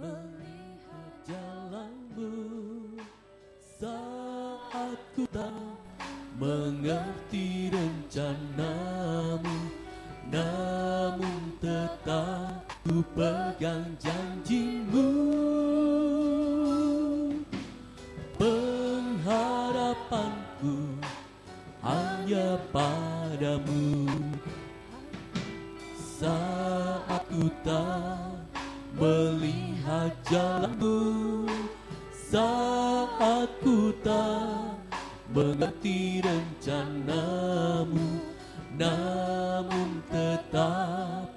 melihat jalanmu saat ku tak mengerti rencanamu, namun tetap ku pegang janjimu. Pengharapanku hanya padamu saat ku tak melihat jalanmu, saat ku tak mengerti rencanamu, namun tetap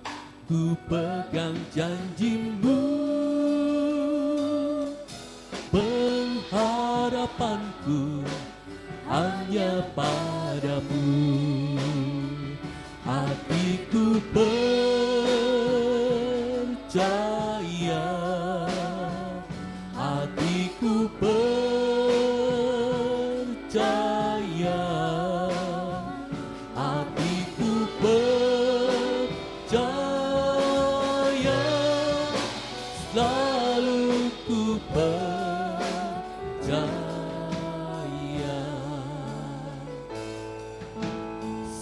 ku pegang janjimu. Pengharapanku hanya padamu, hatiku percaya, hatiku percaya, hatiku percaya, selalu ku percaya.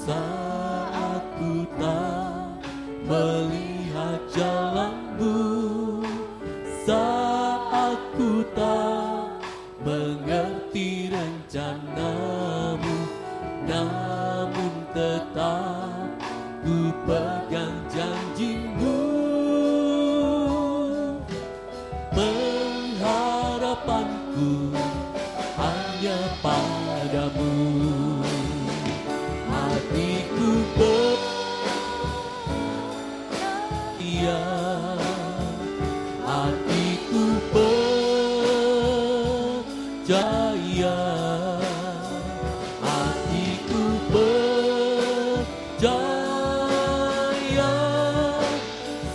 Saat ku tak melihat jalanmu, saat ku tak mengerti rencanamu, namun tetap ku pegang janjimu. Pengharapanku hanya padamu, hatiku percaya, hatiku percaya, hatiku percaya,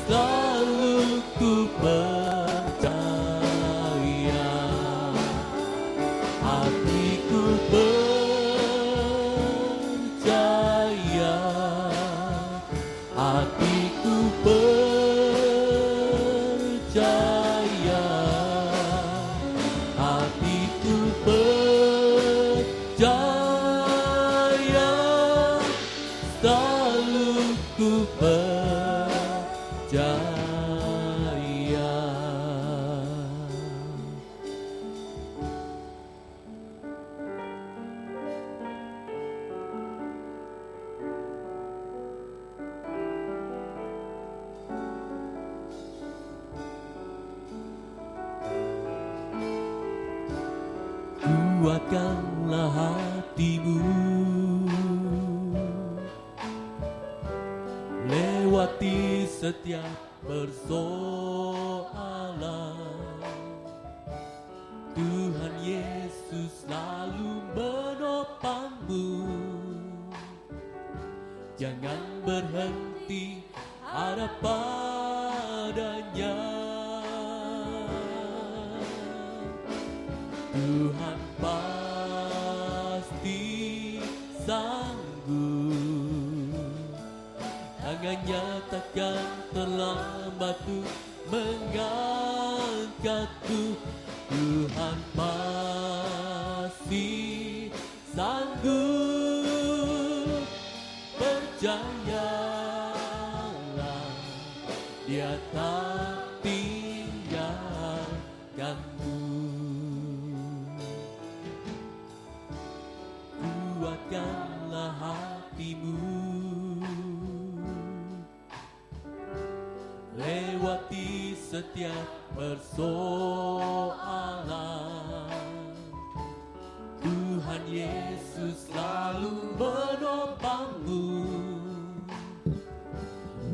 selalu ku percaya, hatiku percaya, hatiku percaya, hatiku percaya, selalu ku percaya. Kuatkanlah hatimu, lewati setiap persoalan. Tuhan Yesus selalu menopangmu. Jangan berhenti harap padanya. Tuhan pasti sanggup, tangannya takkan terlambat untuk mengangkatku. Tuhan pasti sanggup, percayalah, Dia tak tinggalkanmu. Kuatkanlah hatimu, lewati setiap persoalan. Tuhan Yesus selalu menopangmu.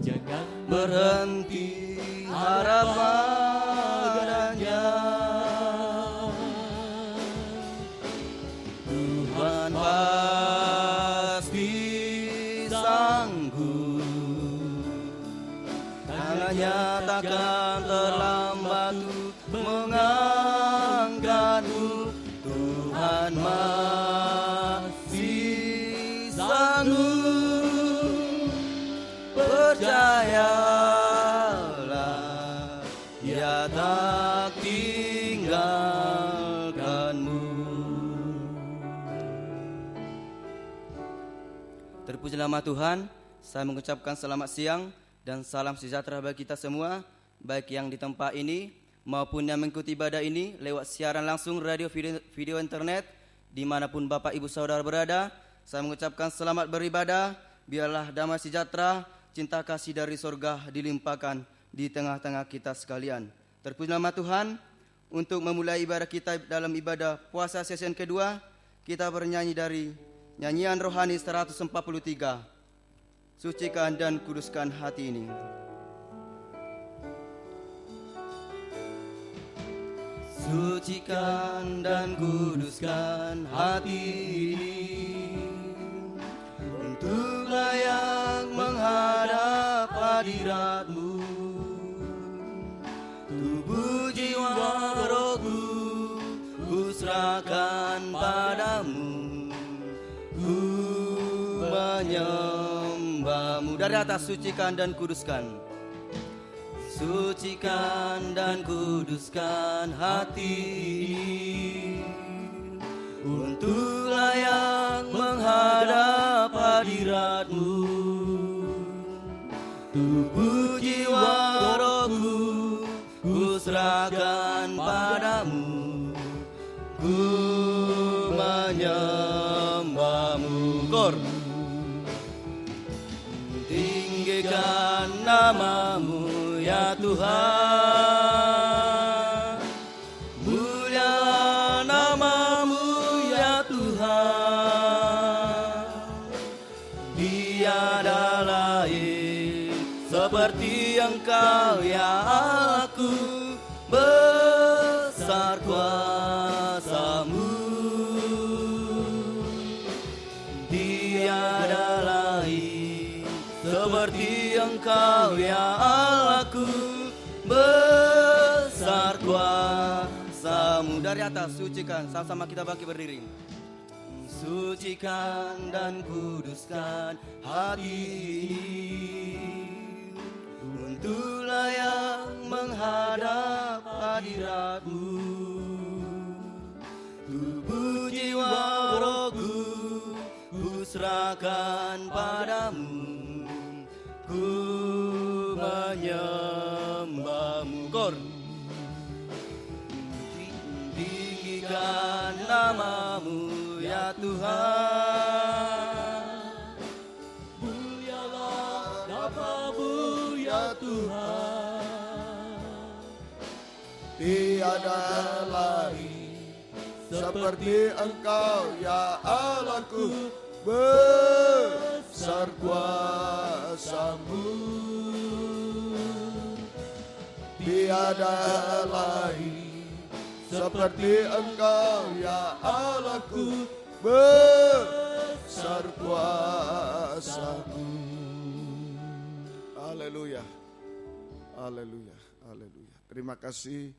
Jangan berhenti harap padanya. Tuhan pasti sanggup, tangannya takkan terlambat untuk mengangkatmu. Tuhan masih sanggup, percayalah, Ia tak tinggalkanmu. Terpuji nama Tuhan. Saya mengucapkan selamat siang dan salam sejahtera bagi kita semua, baik yang di tempat ini maupun yang mengikuti ibadah ini lewat siaran langsung radio video internet dimanapun Bapak Ibu Saudara berada. Saya mengucapkan selamat beribadah. Biarlah damai sejahtera, cinta kasih dari sorga dilimpahkan di tengah-tengah kita sekalian. Terpuji nama Tuhan. Untuk memulai ibadah kita dalam ibadah puasa sesi kedua, kita bernyanyi dari nyanyian rohani 143. Sucikan dan kuduskan hati ini. Sucikan dan kuduskan hati ini, untuk layak menghadap hadirat-Mu. Tubuh jiwa rohku kuserahkan padamu, ku menyembah-Mu. Dari atas, sucikan dan kuduskan. Sucikan dan kuduskan hati ini, untuk layak menghadap hadirat-Mu. Tubuh jiwa rohku kuserahkan padamu, ku menyembah-Mu. Kor. Tinggikan nama-Mu ya Tuhan, mulialah nama-Mu ya Tuhan. Tiada lain seperti Engkau ya aku, besar kuasa-Mu. Tiada lain seperti Engkau ya aku, besar kuasa-Mu. Dari atas, sucikan. Sama-sama kita bangkit berdiri. Sucikan dan kuduskan hati ini, untuk layak menghadap hadirat-Mu. Tubuh jiwa rohku kuserahkan padamu, ku menyembah-Mu. Kor. Tinggikan nama-Mu ya Tuhan, mulialah nama-Mu ya Tuhan. Tiada lain seperti Engkau ya Allahku, besar kuasa-Mu. Tiada lain seperti Engkau ya Allahku, besar kuasa-Mu. Haleluya, haleluya, haleluya. Terima kasih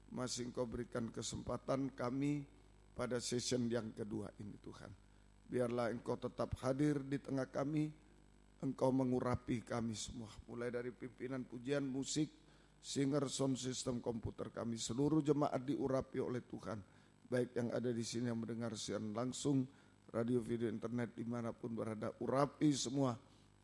masih Engkau berikan kesempatan kami pada session yang kedua ini Tuhan. Biarlah Engkau tetap hadir di tengah kami, Engkau mengurapi kami semua. Mulai dari pimpinan pujian, musik, singer, sound system, komputer kami. Seluruh jemaat diurapi oleh Tuhan. Baik yang ada di sini yang mendengar siaran langsung, radio, video, internet, dimanapun berada. Urapi semua,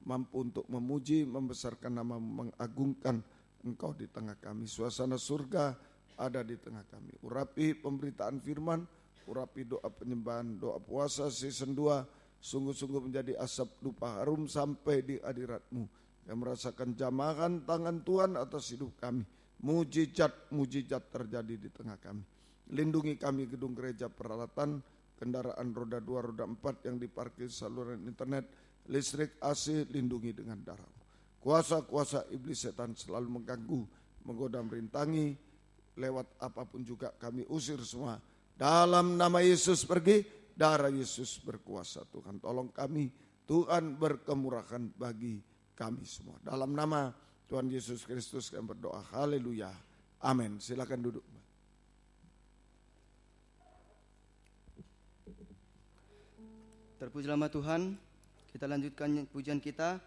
mampu untuk memuji, membesarkan nama, mengagungkan Engkau di tengah kami. Suasana surga ada di tengah kami. Urapi pemberitaan firman, urapi doa penyembahan, doa puasa season 2, sungguh-sungguh menjadi asap dupa harum sampai di hadirat-Mu, yang merasakan jamahan tangan Tuhan atas hidup kami. Mujizat terjadi di tengah kami. Lindungi kami gedung gereja, peralatan, kendaraan roda 2, roda 4 yang diparkir, saluran internet, listrik, AC, lindungi dengan darah-Mu. Kuasa-kuasa iblis setan selalu mengganggu, menggoda, merintangi, lewat apapun juga kami usir semua. Dalam nama Yesus pergi, darah Yesus berkuasa. Tuhan tolong kami, Tuhan berkemurahan bagi kami semua. Dalam nama Tuhan Yesus Kristus kami berdoa. Haleluya. Amin. Silakan duduk. Terpuji nama Tuhan. Kita lanjutkan pujian kita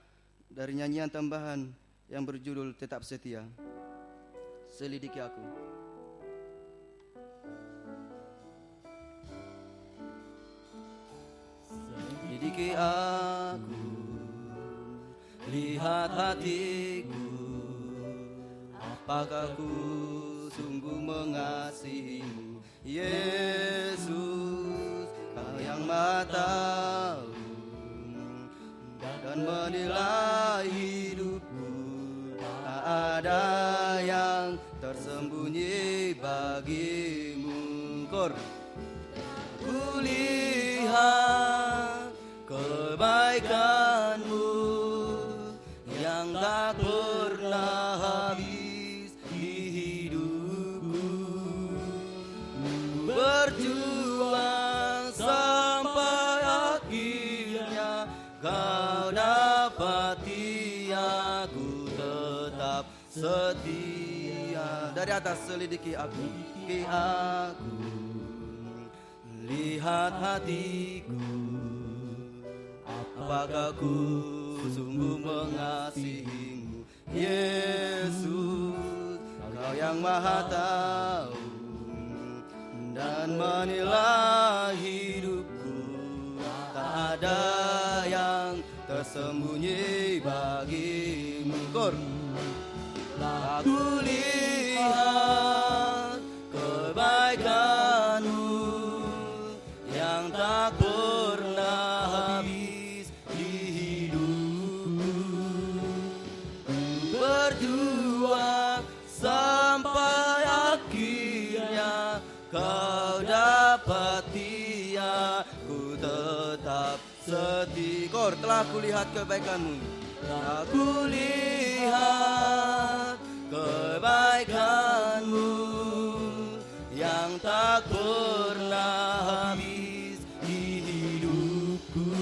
dari nyanyian tambahan yang berjudul Tetap Setia. selidiki aku. Selidiki aku, lihat hatiku, apakah ku sungguh mengasihimu, Yesus, Kau yang Maha Tahu dan menilai hidupku, tak ada yang tersembunyi bagimu. Kor, kulihat kebaikanmu yang tak pernah habis di hidupku. Berjuang sampai akhirnya Kau dapati aku tetap setia. Dari atas, selidiki aku, lihat hatiku, apakah ku sungguh mengasihimu, Yesus, Kau yang Maha Tahu dan menilai hidupku, tak ada yang tersembunyi bagimu. Kor, aku lihat kebaikanmu yang tak pernah habis di hidupku. Berjuang sampai akhirnya Kau dapati aku tetap setia. Kor, telah kulihat kebaikanmu, aku lihat kebaikanmu yang tak pernah habis di hidupku.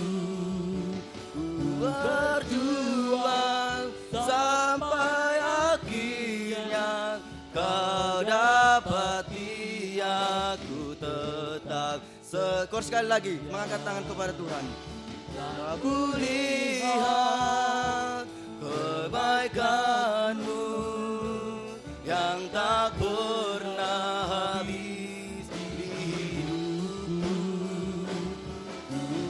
Ku berjuang sampai akhirnya Kau dapati aku tetap sekor. Sekali lagi mengangkat tangan kepada Tuhan. Aku lihat kebaikanmu yang tak pernah habis di hidupku.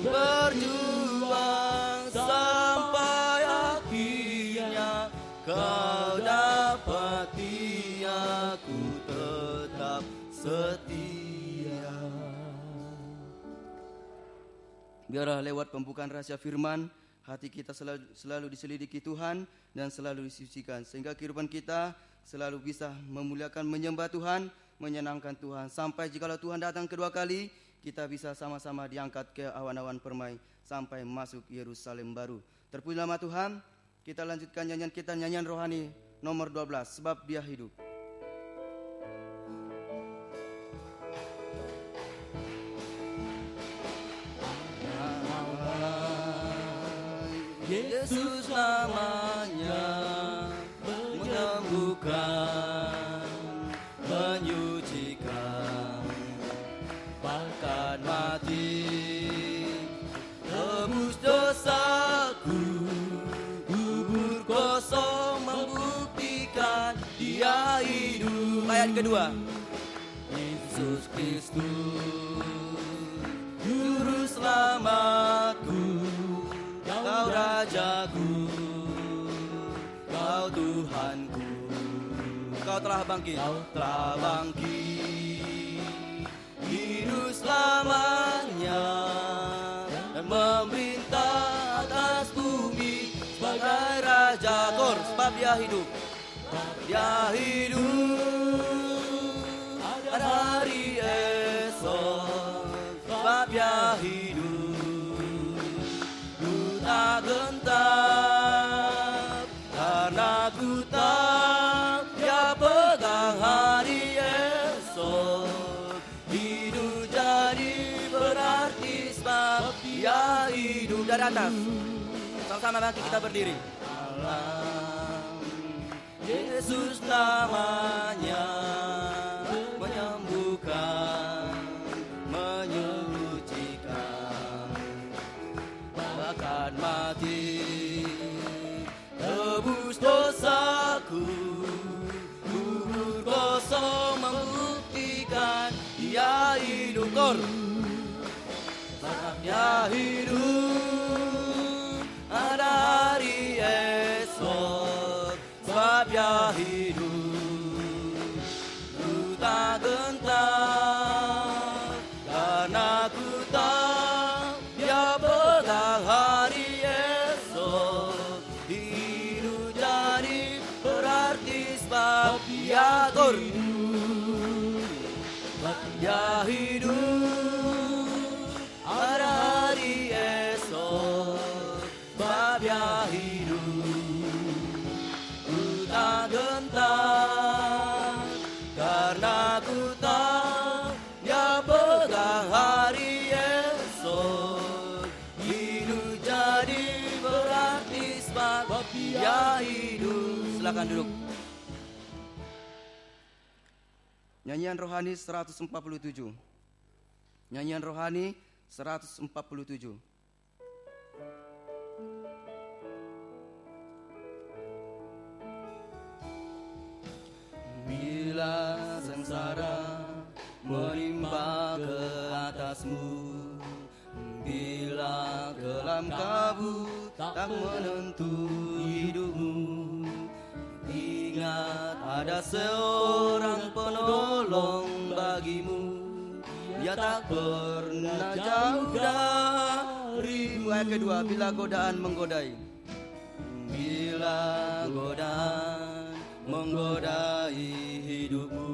Berjuang sampai akhirnya Kau dapati aku tetap setia. Biarlah lewat pembukaan rahasia firman, hati kita selalu diselidiki Tuhan dan selalu disucikan, sehingga kehidupan kita selalu bisa memuliakan, menyembah Tuhan, menyenangkan Tuhan. Sampai jikalau Tuhan datang kedua kali, kita bisa sama-sama diangkat ke awan-awan permai sampai masuk Yerusalem baru. Terpuji nama Tuhan. Kita lanjutkan nyanyian kita, nyanyian rohani nomor 12, sebab Dia hidup. Yesus namanya menyembuhkan, menyucikan, bahkan mati tebus dosaku. Kubur kosong membuktikan Dia hidup. Ayat kedua, Yesus Kristus Juru Selamatku, Kau Rajaku, Kau Tuhanku. Kau telah bangkit, Kau telah bangkit, hidup selamanya dan memerintah atas bumi sebagai Raja. Kor, sebab Dia hidup, Dia hidup pada hari esok, sebab Dia hidup. Ku tak gentar karena ku tahu Dia pegang hari esok. Hidup jadi berarti sebab Dia hidup. Dari atas, sama-sama bangkit kita berdiri. Yesus namanya menyembuhkan, menyucikan, bahkan mati tebus dosaku. Kubur kor. Saatnya hidup, ada hari esok, sebabnya hidup. Ku tak gentar, karena ku tahu dia pegang hari esok. Hidup jadi berarti sebab dia kor. Ya hidup, ada hari esok, sebab ya hidup. Ku tak gentar, karena ku tahu dia pegang hari esok. Hidup jadi berarti sebab dia hidup. Silakan duduk. Nyanyian rohani 147. Nyanyian rohani 147. Bila sengsara menimpa ke atasmu, bila kelam kabut tak menentu hidupmu, ingat ada seorang penolong bagimu. Dia tak pernah jauh darimu. Ayat kedua, bila godaan menggodai. Bila godaan menggodai hidupmu,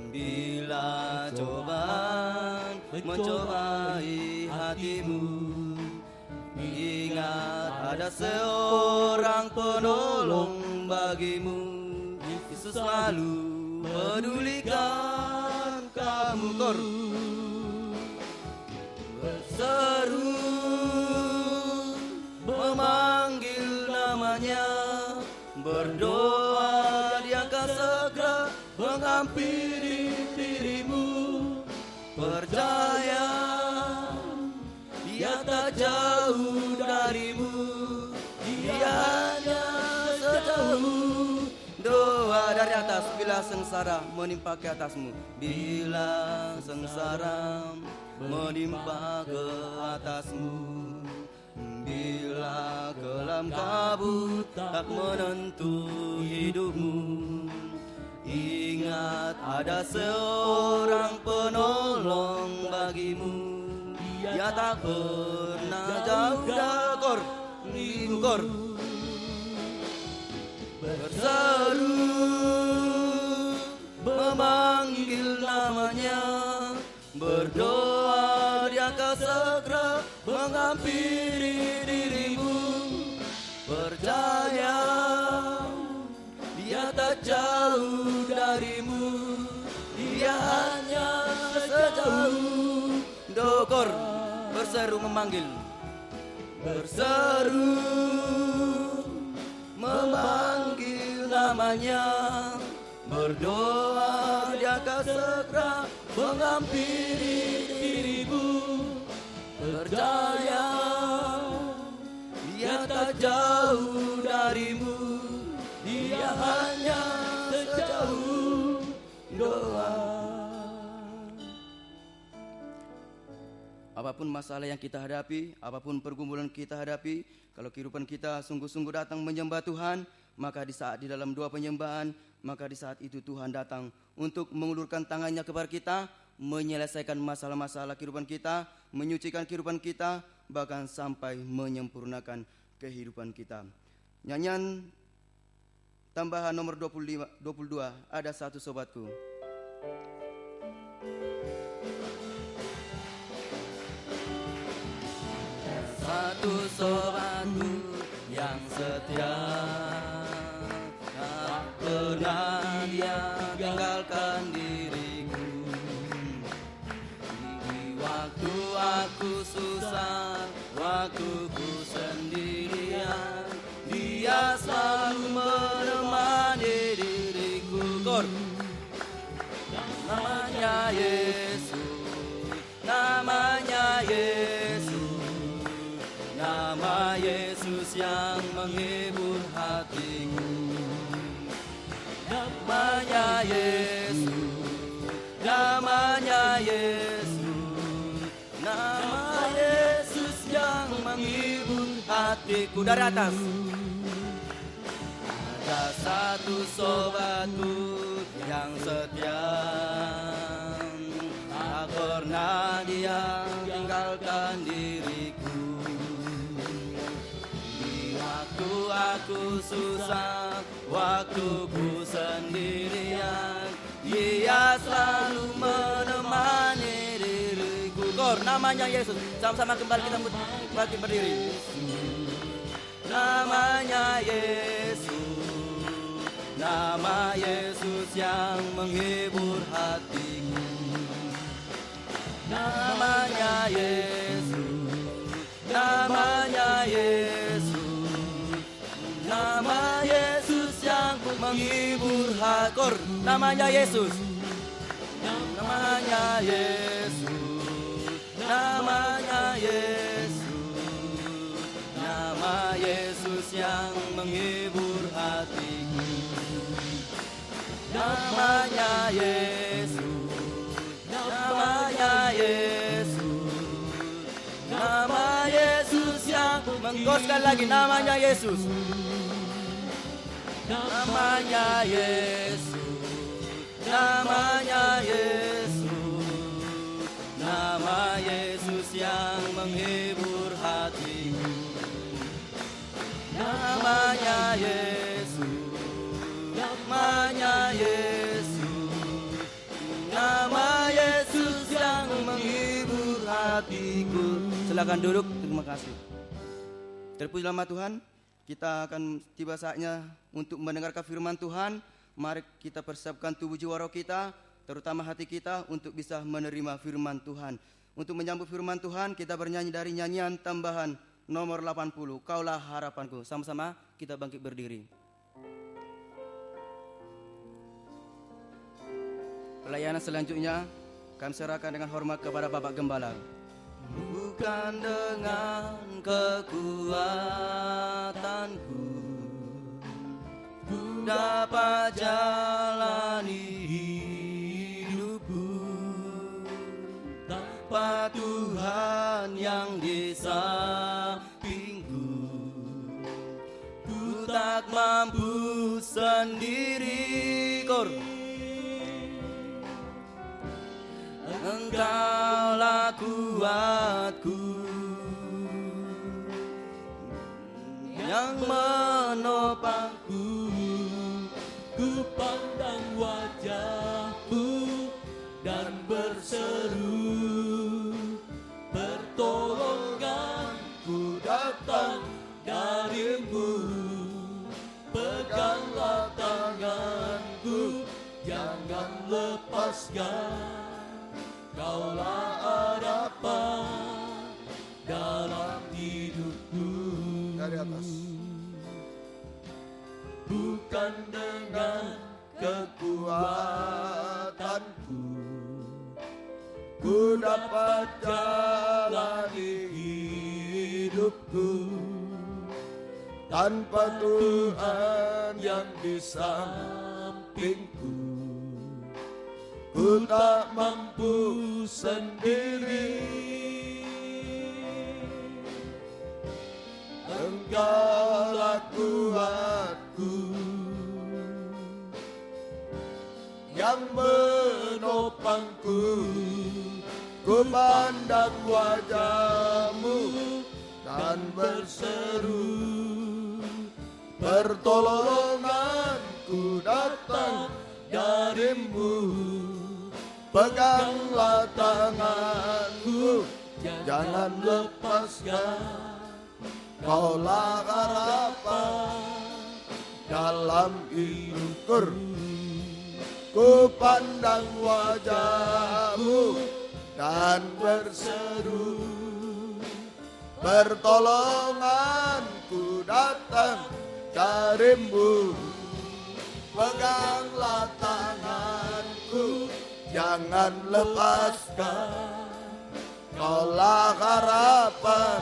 bila cobaan mencobai hatimu, ingat ada seorang penolong bagimu. Yesus selalu pedulikan kamu kor. Berseru memanggil namanya, berdoa dia akan segera menghampiri dirimu. Percaya dia tak jauh darimu, dia hanya sejauh doa dari atas. Bila sengsara menimpa ke atasmu, bila sengsara menimpa ke atasmu, bila kelam kabut tak menentu hidupmu, ingat ada seorang penolong bagimu. Dia tak pernah jauh dari kor. Berseru memanggil namanya, berdoa dia akan segera menghampiri dirimu. Percaya dia tak jauh darimu, dia hanya sejauh dokor. Berseru memanggil, berseru memanggil namanya, berdoa dia akan segera menghampiri dirimu. Percaya dia tak jauh darimu, dia hanya sejauh doa. Apapun masalah yang kita hadapi, apapun pergumulan kita hadapi, kalau kehidupan kita sungguh-sungguh datang menyembah Tuhan, maka di saat di dalam doa penyembahan, maka di saat itu Tuhan datang untuk mengulurkan tangannya kepada kita, menyelesaikan masalah-masalah kehidupan kita, menyucikan kehidupan kita, bahkan sampai menyempurnakan kehidupan kita. Nyanyian tambahan nomor 22, ada satu sobatku. Satu sobatku yang setia, tak pernah dia tinggalkan diriku. Di waktu aku susah, waktu ku sendirian, dia selalu menemani diriku. Kor, namanya Yesus, namanya Yesus, nama Yesus yang menghibur hatiku. Namanya Yesus, namanya Yesus, sobatku dari atas. Ada satu sobatku yang setia, tak pernah dia tinggalkan diriku. Di waktu aku susah, waktuku sendirian, dia selalu menemani diriku. Kor, namanya Yesus. Sama-sama kembali kita berdiri. Namanya Yesus, nama Yesus yang menghibur hatiku. Namanya Yesus, namanya Yesus, nama Yesus yang menghibur hati. Namanya Yesus, namanya Yesus, namanya Yesus, nama Yesus yang menghibur hatiku. Namanya Yesus, namanya Yesus, nama Yesus yang menggoskan lagi. Namanya Yesus, namanya Yesus, namanya Yesus, nama Yesus yang menghibur hatiku. Namanya Yesus, namanya Yesus, nama Yesus yang menghibur hatiku. Silakan duduk, terima kasih. Terpuji nama Tuhan, kita akan tiba saatnya untuk mendengarkan firman Tuhan. Mari kita persiapkan tubuh jiwa roh kita, terutama hati kita untuk bisa menerima firman Tuhan. Untuk menyambut firman Tuhan, kita bernyanyi dari nyanyian tambahan nomor 80, Kaulah Harapanku. Sama-sama kita bangkit berdiri. Pelayanan selanjutnya kami serahkan dengan hormat kepada Bapak Gembala. Bukan dengan kekuatanku ku dapat jalani hidupku, tanpa Tuhan yang di sampingku ku tak mampu sendiri. Engkaulah kuatku yang menopangku. Ku pandang wajahmu dan berseru, pertolonganku datang darimu. Peganglah tanganku, jangan lepaskan. Kaulah harapan dalam hidupku. Dari atas. Bukan dengan kekuatanku ku dapat jalani hidupku, tanpa Tuhan yang di sampingku ku tak mampu sendiri. Engkaulah kuatku yang menopangku. Ku pandang wajahmu dan berseru, pertolonganku datang darimu. Peganglah tanganku, jangan lepaskan. Kaulah harapan dalam hidupku. Ku pandang wajahmu dan berseru, pertolonganku datang darimu. Peganglah tanganku, jangan lepaskan. Kaulah harapan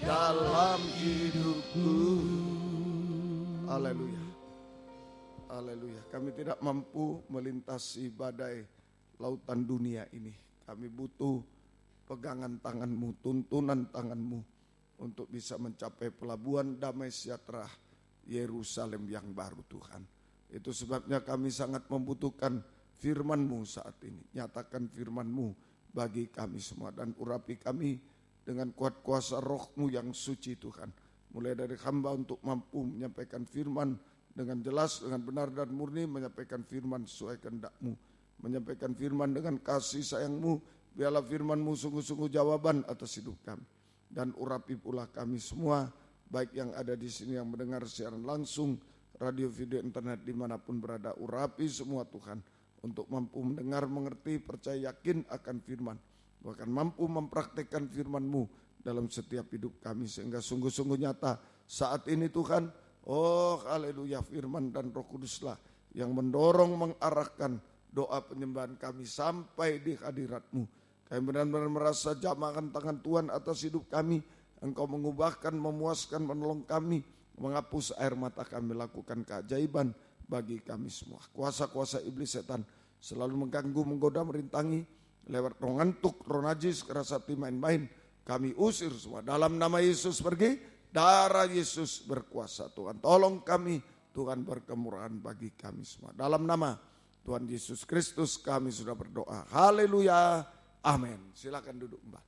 dalam hidupku. Haleluya. Haleluya. Kami tidak mampu melintasi badai lautan dunia ini. Kami butuh pegangan tanganmu, tuntunan tanganmu untuk bisa mencapai pelabuhan damai sejahtera Yerusalem yang baru Tuhan. Itu sebabnya kami sangat membutuhkan firman-Mu saat ini. Nyatakan firman-Mu bagi kami semua dan urapi kami dengan kuat kuasa Roh-Mu yang suci Tuhan. Mulai dari hamba untuk mampu menyampaikan firman dengan jelas, dengan benar dan murni, menyampaikan firman sesuai kehendak-Mu, menyampaikan firman dengan kasih sayang-Mu. Biarlah firman-Mu sungguh-sungguh jawaban atas hidup kami. Dan urapi pula kami semua, baik yang ada di sini yang mendengar siaran langsung, radio, video, internet dimanapun berada. Urapi semua Tuhan, untuk mampu mendengar, mengerti, percaya, yakin akan firman. Bahkan mampu mempraktekkan firman-Mu dalam setiap hidup kami, sehingga sungguh-sungguh nyata saat ini Tuhan. Oh haleluya, firman dan Roh Kuduslah yang mendorong, mengarahkan doa penyembahan kami sampai di hadirat-Mu. Kami benar-benar merasa jamahan tangan Tuhan atas hidup kami. Engkau mengubahkan, memuaskan, menolong kami, menghapus air mata kami, lakukan keajaiban bagi kami semua. Kuasa-kuasa iblis setan selalu mengganggu, menggoda, merintangi lewat roh ngantuk, roh najis, keras hati, main-main. Kami usir semua dalam nama Yesus, pergi. Darah Yesus berkuasa Tuhan. Tolong kami Tuhan, berkemurahan bagi kami semua. Dalam nama Tuhan Yesus Kristus kami sudah berdoa. Haleluya. Amin. Silakan duduk Mbak.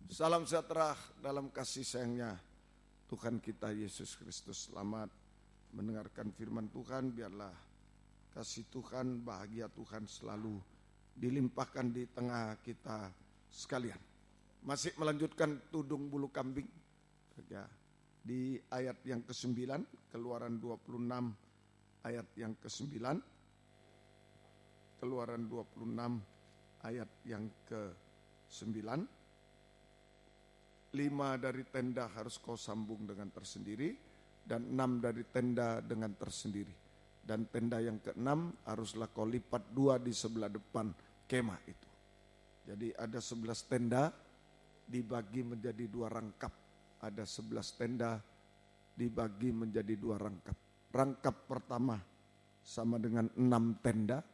Salam sejahtera dalam kasih sayangnya Tuhan kita Yesus Kristus. Selamat mendengarkan firman Tuhan. Biarlah kasih Tuhan, bahagia Tuhan selalu dilimpahkan di tengah kita sekalian. Masih melanjutkan tudung bulu kambing ya, di ayat yang ke-9, Keluaran 26 ayat yang ke-9, Keluaran 26 ayat yang ke-9. 5 dari tenda harus kau sambung dengan tersendiri, dan 6 dari tenda dengan tersendiri. Dan tenda yang ke-6 haruslah kau lipat 2 di sebelah depan kemah itu. Jadi ada 11 tenda dibagi menjadi 2 rangkap. Ada 11 tenda dibagi menjadi 2 rangkap. Rangkap pertama sama dengan 6 tenda.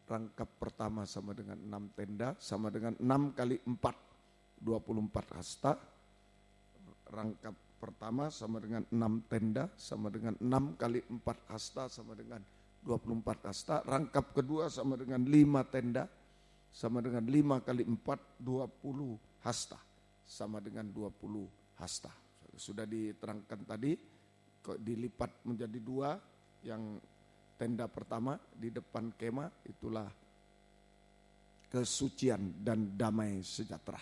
Rangkap pertama sama dengan 6 tenda, sama dengan 6 kali 4, 24 hasta. Rangkap pertama sama dengan 6 tenda, sama dengan 6 kali 4 hasta, sama dengan 24 hasta. Rangkap kedua sama dengan 5 tenda, sama dengan 5 kali 4, 20 hasta, sama dengan 20 hasta. Sudah diterangkan tadi, dilipat menjadi 2, yang tenda pertama di depan kemah itulah kesucian dan damai sejahtera.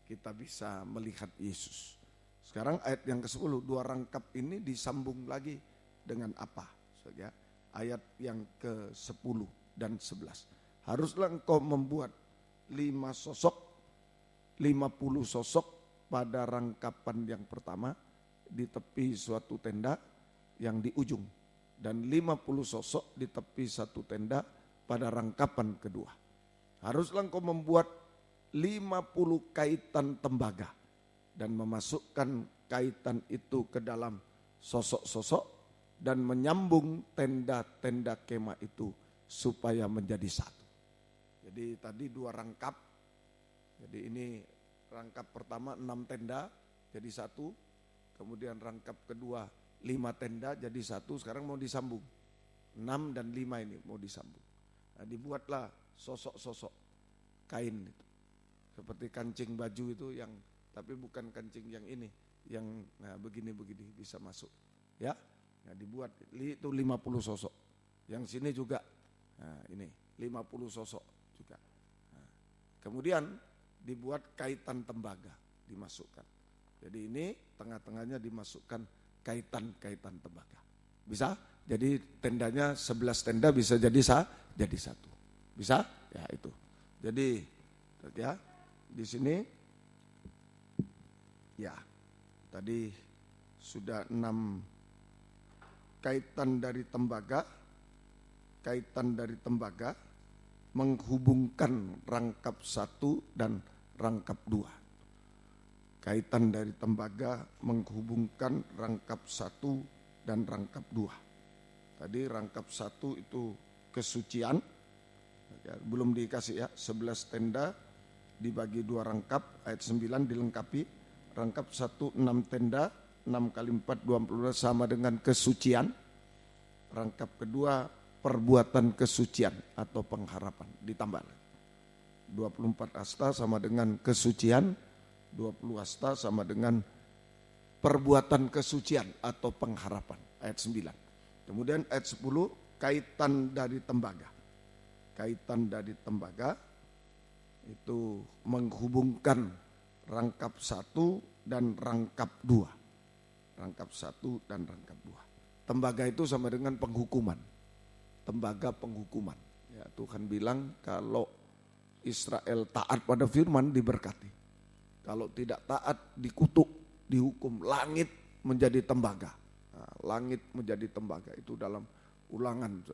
Kita bisa melihat Yesus. Sekarang ayat yang ke-10, 2 rangkap ini disambung lagi dengan apa? Ya, ayat yang ke-10 dan 11. Haruslah engkau membuat 5 sosok, 50 sosok pada rangkapan yang pertama di tepi suatu tenda yang di ujung, dan 50 sosok di tepi satu tenda pada rangkapan kedua. Haruslah engkau membuat 50 kaitan tembaga dan memasukkan kaitan itu ke dalam sosok-sosok dan menyambung tenda-tenda kemah itu supaya menjadi satu. Jadi tadi 2 rangkap. Jadi ini rangkap pertama 6 tenda jadi satu, kemudian rangkap kedua 5 tenda jadi satu, sekarang mau disambung. 6 dan 5 ini mau disambung. Nah, dibuatlah sosok-sosok kain itu. Seperti kancing baju itu yang, tapi bukan kancing yang ini, yang nah, begini-begini bisa masuk. Ya, nah, dibuat itu 50 sosok. Yang sini juga, nah, ini 50 sosok juga. Nah, kemudian dibuat kaitan tembaga, dimasukkan. Jadi ini tengah-tengahnya dimasukkan kaitan-kaitan tembaga. Bisa? Jadi tendanya 11 tenda bisa jadi satu. Bisa? Ya itu. Jadi ya di sini ya tadi sudah 6 kaitan dari tembaga. Kaitan dari tembaga menghubungkan rangkap 1 dan rangkap 2. Kaitan dari tembaga menghubungkan rangkap 1 dan rangkap 2. Tadi rangkap 1 itu kesucian. Belum dikasih ya, 11 tenda dibagi 2 rangkap, ayat 9 dilengkapi. Rangkap 1 6 tenda, 6 kali 4 22 sama dengan kesucian. Rangkap kedua perbuatan kesucian atau pengharapan, ditambah 24 hasta sama dengan kesucian, 20 hasta sama dengan perbuatan kesucian atau pengharapan, ayat 9. Kemudian ayat 10, kaitan dari tembaga. Kaitan dari tembaga itu menghubungkan rangkap 1 dan rangkap 2. Rangkap 1 dan rangkap 2. Tembaga itu sama dengan penghukuman. Tembaga penghukuman. Ya, Tuhan bilang kalau Israel taat pada firman diberkati. Kalau tidak taat dikutuk, dihukum. Langit menjadi tembaga. Nah, langit menjadi tembaga itu dalam Ulangan,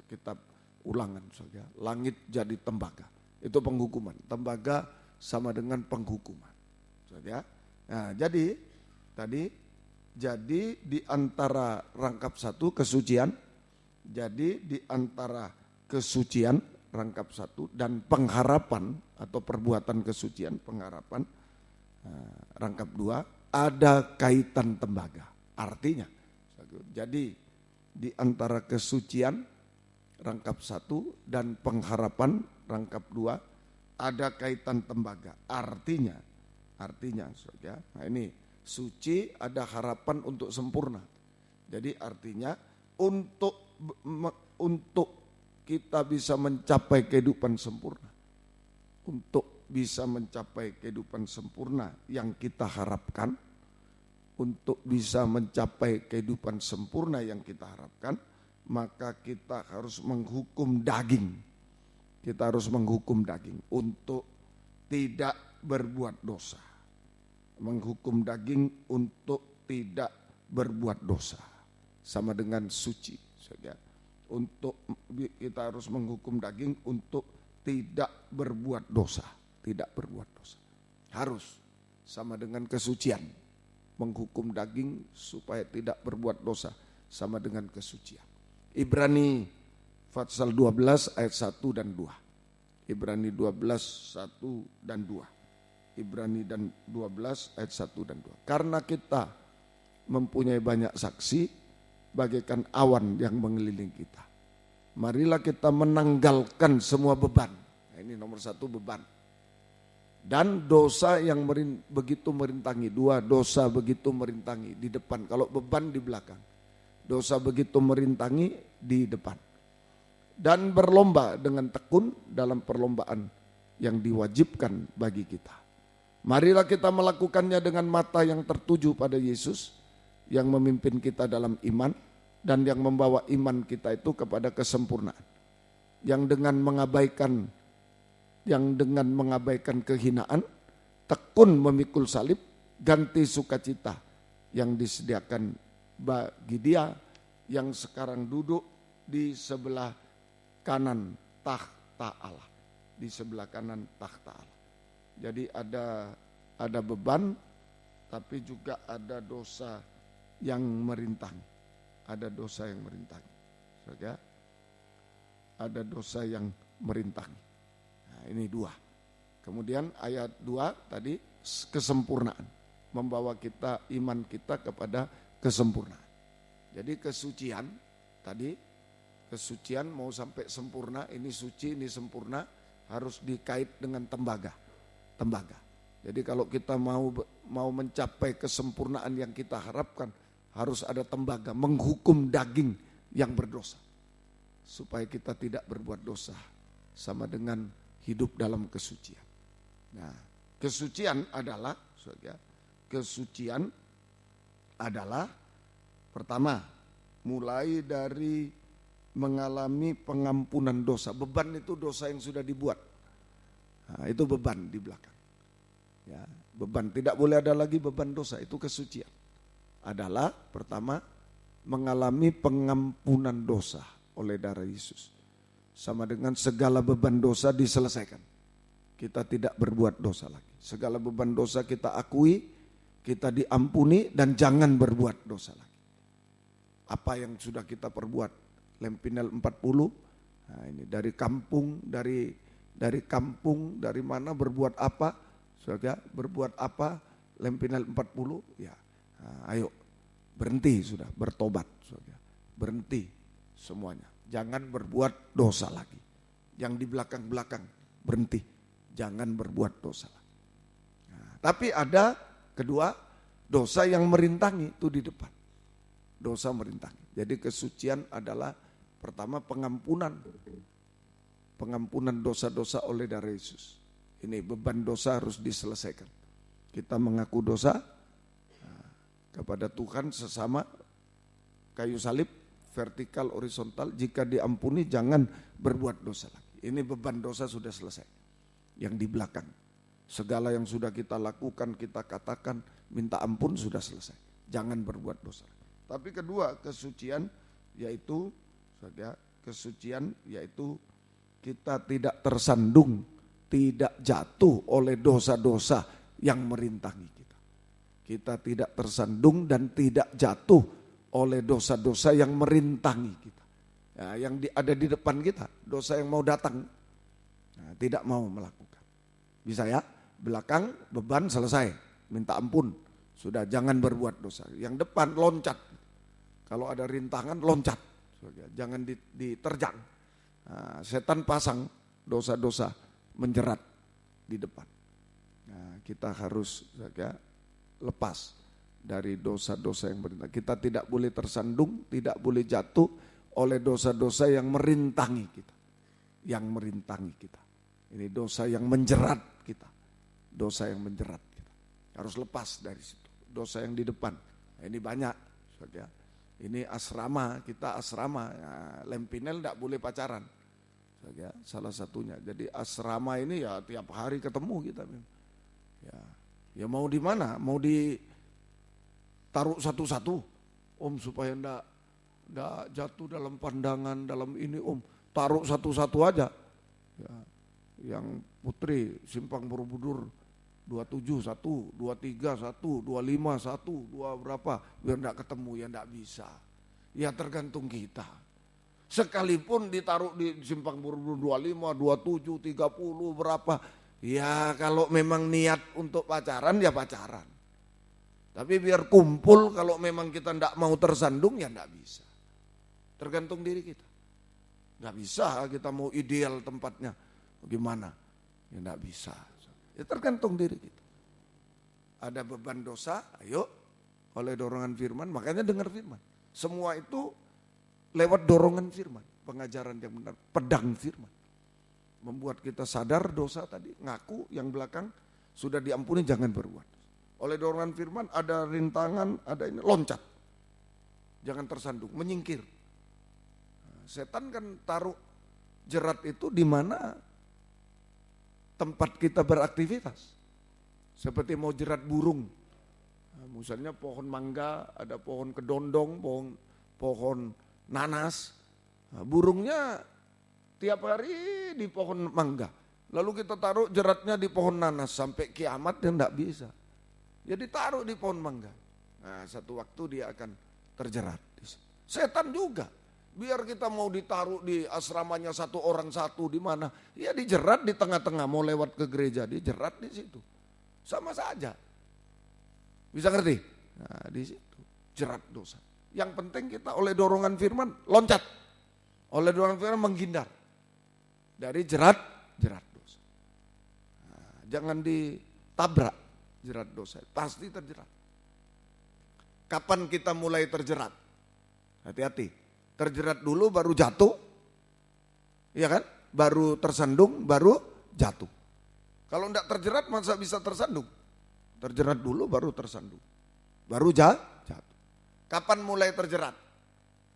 kitab Ulangan saja. Langit jadi tembaga. Itu penghukuman. Tembaga sama dengan penghukuman. Saja. Nah, jadi di antara rangkap 1 kesucian, jadi di antara kesucian rangkap 1 dan pengharapan atau perbuatan kesucian pengharapan rangkap 2 ada kaitan tembaga. Artinya, jadi di antara kesucian rangkap 1 dan pengharapan rangkap 2 ada kaitan tembaga. Artinya, saudara, nah ini suci ada harapan untuk sempurna. Jadi artinya untuk kita bisa mencapai kehidupan sempurna, untuk bisa mencapai kehidupan sempurna yang kita harapkan, untuk bisa mencapai kehidupan sempurna yang kita harapkan, maka kita harus menghukum daging. Kita harus menghukum daging untuk tidak berbuat dosa. Menghukum daging untuk tidak berbuat dosa. Sama dengan suci. Untuk kita harus menghukum daging untuk tidak berbuat dosa. Tidak berbuat dosa. Harus sama dengan kesucian. Menghukum daging supaya tidak berbuat dosa. Sama dengan kesucian. Ibrani pasal 12 ayat 1 dan 2. Ibrani 12, 1 dan 2. Ibrani dan 12 ayat 1 dan 2. Karena kita mempunyai banyak saksi bagaikan awan yang mengelilingi kita. Marilah kita menanggalkan semua beban. Nah, ini nomor 1 beban. Dan dosa yang begitu merintangi. 2, dosa begitu merintangi di depan. Kalau beban di belakang. Dosa begitu merintangi di depan. Dan berlomba dengan tekun dalam perlombaan yang diwajibkan bagi kita. Marilah kita melakukannya dengan mata yang tertuju pada Yesus yang memimpin kita dalam iman dan yang membawa iman kita itu kepada kesempurnaan. Yang dengan mengabaikan kehinaan, tekun memikul salib, ganti sukacita yang disediakan bagi Dia yang sekarang duduk di sebelah kanan takhta Allah. Di sebelah kanan takhta Allah. Jadi ada beban, tapi juga ada dosa yang merintangi. Ada dosa yang merintangi. Saudara, ada dosa yang merintangi. Nah, ini 2. Kemudian ayat 2 tadi kesempurnaan. Membawa kita, iman kita kepada kesempurnaan. Jadi kesucian tadi, kesucian mau sampai sempurna, ini suci, ini sempurna, harus dikait dengan tembaga. Jadi kalau kita mau mencapai kesempurnaan yang kita harapkan, harus ada tembaga menghukum daging yang berdosa. Supaya kita tidak berbuat dosa. Sama dengan hidup dalam kesucian. Nah, kesucian adalah pertama, mulai dari mengalami pengampunan dosa. Beban itu dosa yang sudah dibuat. Nah, itu beban di belakang. Ya, beban, tidak boleh ada lagi beban dosa, itu kesucian. Adalah pertama mengalami pengampunan dosa oleh darah Yesus. Sama dengan segala beban dosa diselesaikan. Kita tidak berbuat dosa lagi. Segala beban dosa kita akui, kita diampuni dan jangan berbuat dosa lagi. Apa yang sudah kita perbuat, Lempinel 40, Nah, ini dari kampung, dari kampung, dari mana berbuat apa, saudara, berbuat apa, Lempinel 40, ya. Nah, ayo berhenti sudah, bertobat, saudara. Berhenti semuanya. Jangan berbuat dosa lagi. Yang di belakang-belakang berhenti, jangan berbuat dosa lagi. Nah, tapi ada kedua, dosa yang merintangi itu di depan. Dosa merintangi. Jadi kesucian adalah pertama pengampunan dosa-dosa oleh darah Yesus. Ini beban dosa harus diselesaikan. Kita mengaku dosa kepada Tuhan sesama kayu salib, vertikal, horizontal. Jika diampuni jangan berbuat dosa lagi. Ini beban dosa sudah selesai. Yang di belakang. Segala yang sudah kita lakukan, kita katakan, minta ampun sudah selesai. Jangan berbuat dosa. Tapi kedua, kesucian yaitu kita tidak tersandung, tidak jatuh oleh dosa-dosa yang merintangi kita. Kita tidak tersandung dan tidak jatuh oleh dosa-dosa yang merintangi kita. Ya, yang ada di depan kita, dosa yang mau datang, nah, tidak mau melakukan. Bisa ya, belakang beban selesai, minta ampun, sudah jangan berbuat dosa. Yang depan loncat, kalau ada rintangan loncat, jangan diterjang. Nah, setan pasang dosa-dosa menjerat di depan. Nah, kita harus lepas dari dosa-dosa yang merintangi. Kita tidak boleh tersandung, tidak boleh jatuh oleh dosa-dosa yang merintangi kita. Yang merintangi kita. Ini dosa yang menjerat kita. Dosa yang menjerat kita. Harus lepas dari situ. Dosa yang di depan. Nah, ini banyak. Ini asrama, kita asrama. Ya, Lempinel tidak boleh pacaran. Salah satunya. Jadi asrama ini ya tiap hari ketemu kita. Ya mau di mana? Mau ditaruh satu-satu, Om, supaya enggak jatuh dalam pandangan, dalam ini, Om. Taruh satu-satu aja. Ya, yang putri Simpang Borobudur 27 1, 23 1, 25 1, 2 berapa, biar enggak ketemu, ya enggak bisa. Ya tergantung kita. Sekalipun ditaruh di Simpang Borobudur 25, 27, 30 berapa, ya kalau memang niat untuk pacaran ya pacaran. Tapi biar kumpul, kalau memang kita enggak mau tersandung ya enggak bisa. Tergantung diri kita. Enggak bisa kita mau ideal tempatnya, bagaimana? Ya enggak bisa. Ya tergantung diri kita. Ada beban dosa, ayo oleh dorongan firman, makanya dengar firman. Semua itu lewat dorongan firman, pengajaran yang benar, pedang firman. Membuat kita sadar dosa tadi, ngaku yang belakang sudah diampuni, jangan berbuat. Oleh dorongan firman ada rintangan, ada ini, loncat. Jangan tersandung, menyingkir. Setan kan taruh jerat itu di mana tempat kita beraktivitas. Seperti mau jerat burung. Misalnya pohon mangga, ada pohon kedondong, pohon nanas. Burungnya tiap hari di pohon mangga. Lalu kita taruh jeratnya di pohon nanas sampai kiamat dia enggak bisa. Ya ditaruh di pohon mangga. Nah, satu waktu dia akan terjerat. Setan juga. Biar kita mau ditaruh di asramanya satu orang satu di mana, ya dijerat di tengah-tengah, mau lewat ke gereja dijerat di situ. Sama saja. Bisa ngerti? Nah, di situ jerat dosa. Yang penting kita oleh dorongan firman loncat. Oleh dorongan firman menghindar dari jerat dosa. Nah, jangan ditabrak jerat dosa, pasti terjerat. Kapan kita mulai terjerat? Hati-hati. Terjerat dulu baru jatuh, ya kan? Baru tersandung, baru jatuh. Kalau enggak terjerat masa bisa tersandung? Terjerat dulu baru tersandung, baru jatuh. Kapan mulai terjerat?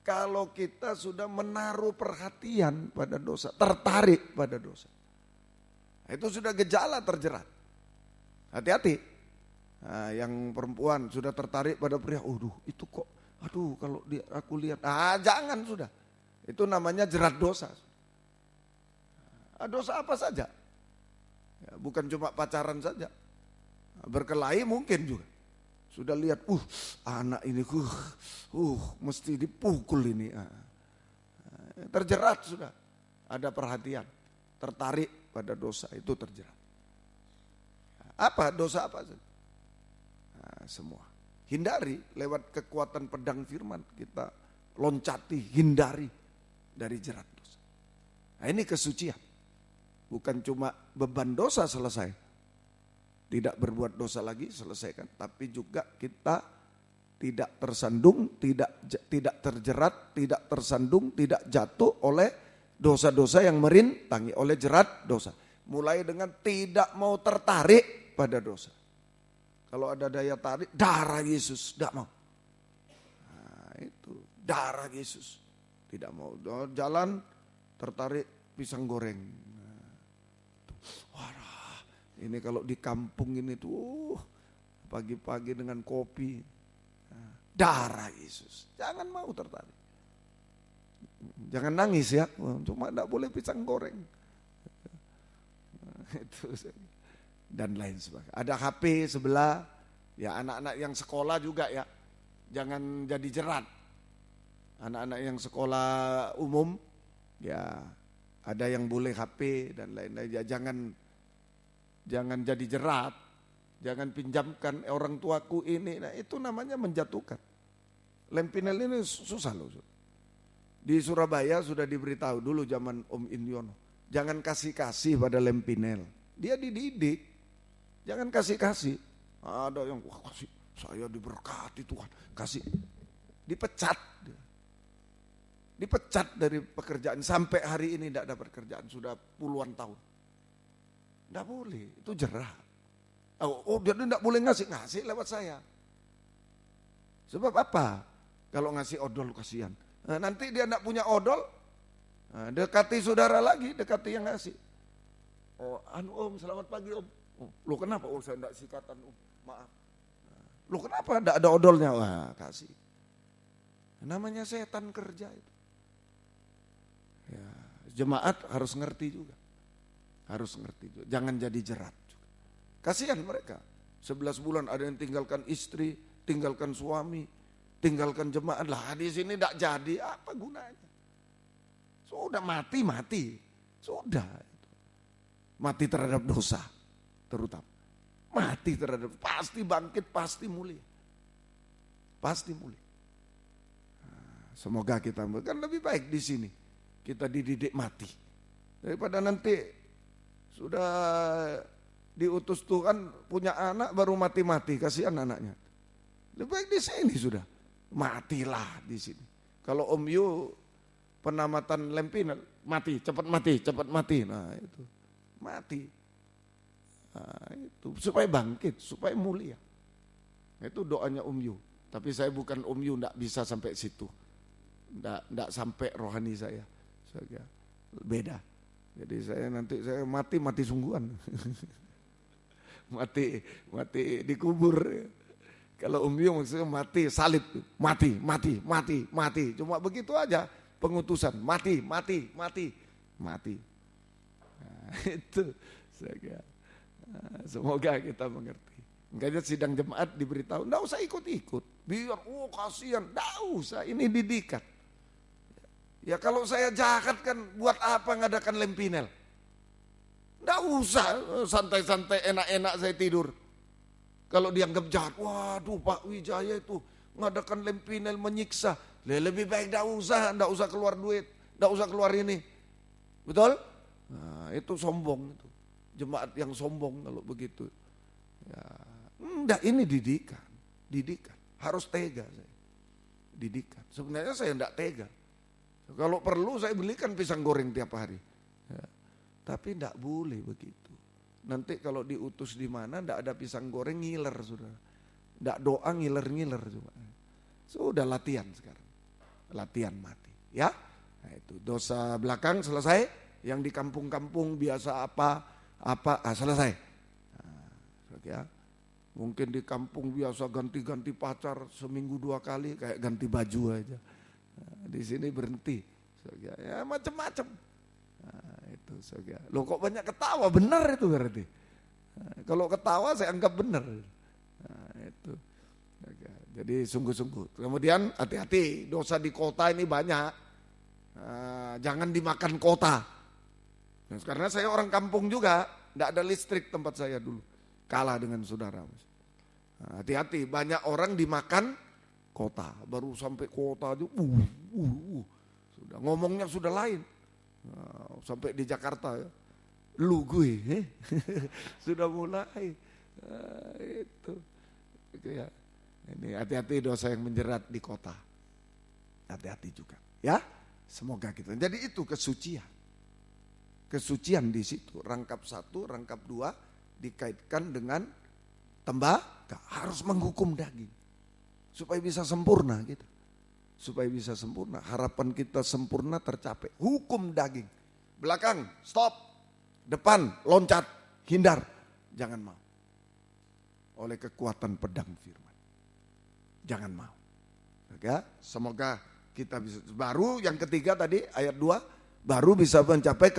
Kalau kita sudah menaruh perhatian pada dosa, tertarik pada dosa. Nah, itu sudah gejala terjerat. Hati-hati. Nah, yang perempuan sudah tertarik pada pria, itu kok. Aduh, kalau aku lihat, jangan sudah. Itu namanya jerat dosa. Dosa apa saja. Ya, bukan cuma pacaran saja. Berkelahi mungkin juga. Sudah lihat, anak ini, mesti dipukul ini. Terjerat sudah. ada perhatian, tertarik pada dosa, itu terjerat. Apa dosa apa? Nah, semua. Hindari lewat kekuatan pedang firman, kita loncati, hindari dari jerat dosa. Nah, ini kesucian. Bukan cuma beban dosa selesai, tidak berbuat dosa lagi selesaikan, tapi juga kita tidak tersandung, tidak terjerat, tidak tersandung, tidak jatuh oleh dosa-dosa yang merintangi, oleh jerat dosa. Mulai dengan tidak mau tertarik pada dosa. Kalau ada daya tarik, darah Yesus, tidak mau. Nah, itu darah Yesus, tidak mau. Jalan tertarik pisang goreng. Wah, ini kalau di kampung ini tuh pagi-pagi dengan kopi, darah Yesus, jangan mau tertarik. Jangan nangis ya, cuma tidak boleh pisang goreng. Itu dan lain sebagainya. Ada HP sebelah, ya anak-anak yang sekolah juga ya, jangan jadi jerat. Anak-anak yang sekolah umum, ya ada yang boleh HP dan lain-lain. Ya jangan jadi jerat, jangan pinjamkan orang tuaku ini. Nah, itu namanya menjatuhkan. Lempinel ini susah loh. Di Surabaya sudah diberitahu dulu zaman Om Indiono, jangan kasih-kasih pada Lempinel. Dia dididik, jangan kasih-kasih. Ada yang wah kasih, saya diberkati Tuhan, kasih, dipecat dari pekerjaan, sampai hari ini tidak dapat kerjaan, sudah puluhan tahun. Tidak boleh, itu jerat. Oh dia tidak boleh ngasih lewat saya. Sebab apa? Kalau ngasih odol kasihan. Nah, nanti dia tidak punya odol, dekati saudara lagi, dekati yang ngasih. Oh, Om, selamat pagi Om. Oh, lo kenapa? Oh, saya tidak sikatan Om, maaf. Lo kenapa tidak ada odolnya? Wah, kasih. Namanya setan kerja itu. Ya, jemaat harus ngerti juga. Harus ngerti juga. Jangan jadi jerat juga. Kasihan mereka. 11 bulan ada yang tinggalkan istri, tinggalkan suami, tinggalkan jemaat. Lah di sini tidak jadi, apa gunanya? Sudah mati. Sudah. Mati terhadap dosa terutama. Mati terhadap, pasti bangkit, pasti mulia. Pasti mulia. Nah, semoga kita, kan lebih baik di sini. Kita dididik mati. Daripada nanti sudah diutus Tuhan punya anak baru mati-mati, kasihan anaknya. Lebih baik di sini sudah. Matilah di sini. Kalau Om Yu penamatan Lempinel, mati, cepat mati. Nah itu, mati. Nah, itu supaya bangkit, supaya mulia. Itu doanya Om Yu. Tapi saya bukan Om Yu, enggak bisa sampai situ. Enggak sampai rohani saya. Beda. Jadi saya nanti mati sungguhan. mati dikubur. Kalau Om Yu maksudnya mati salib, mati. Cuma begitu aja pengutusan, mati. Nah, itu semoga kita mengerti. Makanya sidang jemaat diberitahu, enggak usah ikut-ikut. Biar kasihan, enggak usah, ini didikan. Ya kalau saya jahat kan buat apa ngadakan Lempinel? Enggak usah santai-santai enak-enak saya tidur. Kalau dianggap jahat, waduh Pak Wijaya itu ngadakan Lempinel menyiksa. Lebih baik enggak usah keluar duit, enggak usah keluar ini. Betul? Nah, itu sombong itu. Jemaat yang sombong kalau begitu. Ya, enggak, ini didikan. Harus tega saya. Didikan. Sebenarnya saya enggak tega. Kalau perlu saya belikan pisang goreng tiap hari. Ya. Tapi enggak boleh begitu. Nanti kalau diutus di mana enggak ada pisang goreng, ngiler sudah. Enggak doa, ngiler cuma. Sudah latihan sekarang. Latihan mati, ya. Nah, itu dosa belakang selesai, yang di kampung-kampung biasa apa selesai. Nah, ya. Mungkin di kampung biasa ganti-ganti pacar seminggu 2 kali, kayak ganti baju aja. Nah, di sini berhenti, ya macam-macam. Nah, itu saja. Loh kok banyak ketawa, benar itu berarti. Nah, kalau ketawa saya anggap benar. Nah, itu. Jadi sungguh-sungguh. Kemudian hati-hati, dosa di kota ini banyak. Nah, jangan dimakan kota. Nah, karena saya orang kampung juga, tidak ada listrik tempat saya dulu. Kalah dengan saudara. Nah, hati-hati, banyak orang dimakan kota. Baru sampai kota aja, sudah ngomongnya sudah lain. Nah, sampai di Jakarta ya. Lu gue, sudah mulai. Nah, itu ya. Ini hati-hati dosa yang menjerat di kota. Hati-hati juga, ya. Semoga kita. Jadi itu kesucian. Kesucian di situ. Rangkap 1, rangkap 2 dikaitkan dengan tembaga. Harus menghukum daging supaya bisa sempurna gitu. Supaya bisa sempurna. Harapan kita sempurna tercapai. Hukum daging. Belakang, stop. Depan, loncat, hindar. Jangan mau. Oleh kekuatan pedang firman. Jangan mau. Ya, semoga kita bisa. Baru yang ketiga tadi ayat 2. Baru bisa mencapai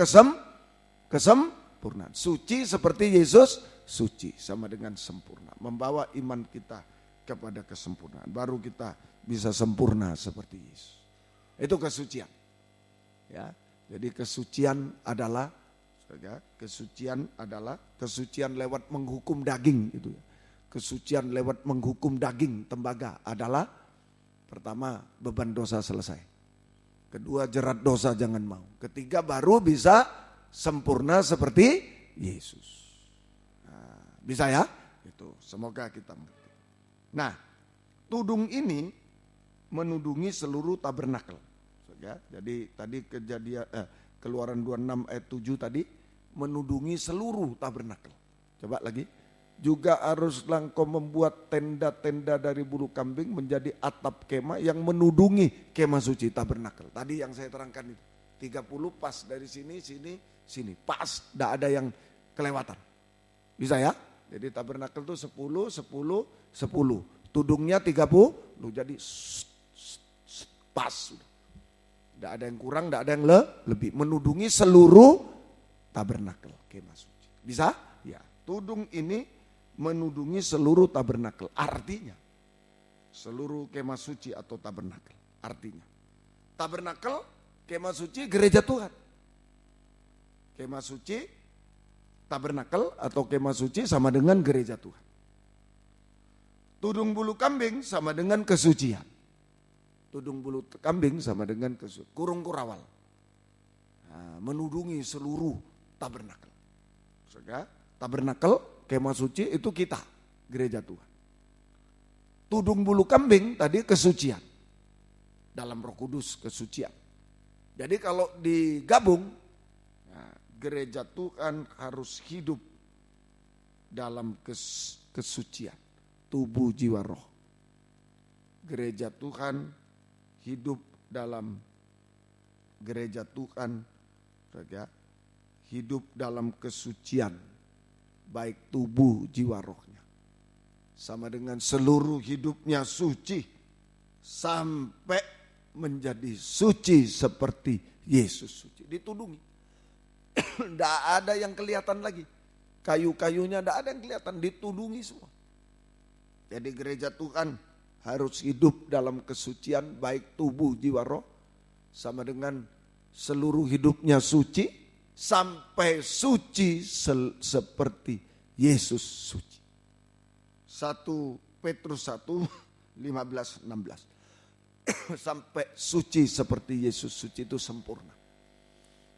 kesempurnaan. Suci seperti Yesus suci. Sama dengan sempurna. Membawa iman kita kepada kesempurnaan. Baru kita bisa sempurna seperti Yesus. Itu kesucian. Ya, jadi kesucian adalah kesucian lewat menghukum daging itu. Kesucian lewat menghukum daging tembaga adalah pertama beban dosa selesai. Kedua jerat dosa jangan mau. Ketiga baru bisa sempurna seperti Yesus. Nah, bisa ya? Itu semoga kita mengerti. Nah, tudung ini menudungi seluruh tabernakel. Ya, jadi tadi Keluaran 26 ayat 7 tadi menudungi seluruh tabernakel. Coba lagi. Juga haruslah engkau membuat tenda-tenda dari bulu kambing menjadi atap kemah yang menudungi kemah suci tabernakel. Tadi yang saya terangkan itu. 30 pas dari sini. Pas, tidak ada yang kelewatan. Bisa ya? Jadi tabernakel itu 10. Tudungnya 30. Jadi pas. Tidak ada yang kurang, tidak ada yang lebih. Menudungi seluruh tabernakel kemah suci. Bisa? Ya. Tudung ini menudungi seluruh tabernakel. Artinya seluruh kemah suci atau tabernakel. Artinya tabernakel, kemah suci, gereja Tuhan. Kemah suci, tabernakel atau kemah suci sama dengan gereja Tuhan. Tudung bulu kambing sama dengan kesucian. Tudung bulu kambing sama dengan kurung kurawal. Nah, menudungi seluruh tabernakel. Tabernakel, kemah suci itu kita, gereja Tuhan. Tudung bulu kambing tadi kesucian. Dalam Roh Kudus kesucian. Jadi kalau digabung, nah, gereja Tuhan harus hidup dalam kesucian. Tubuh, jiwa, roh. Gereja Tuhan hidup dalam gereja Tuhan, hidup dalam kesucian, baik tubuh, jiwa, rohnya. Sama dengan seluruh hidupnya suci, sampai menjadi suci seperti Yesus suci. Ditudungi. Tidak ada yang kelihatan lagi. Kayu-kayunya tidak ada yang kelihatan, ditudungi semua. Jadi gereja Tuhan harus hidup dalam kesucian baik tubuh, jiwa, roh. Sama dengan seluruh hidupnya suci. Sampai suci seperti Yesus suci. 1 Petrus 1, 15, 16. Sampai suci seperti Yesus suci itu sempurna.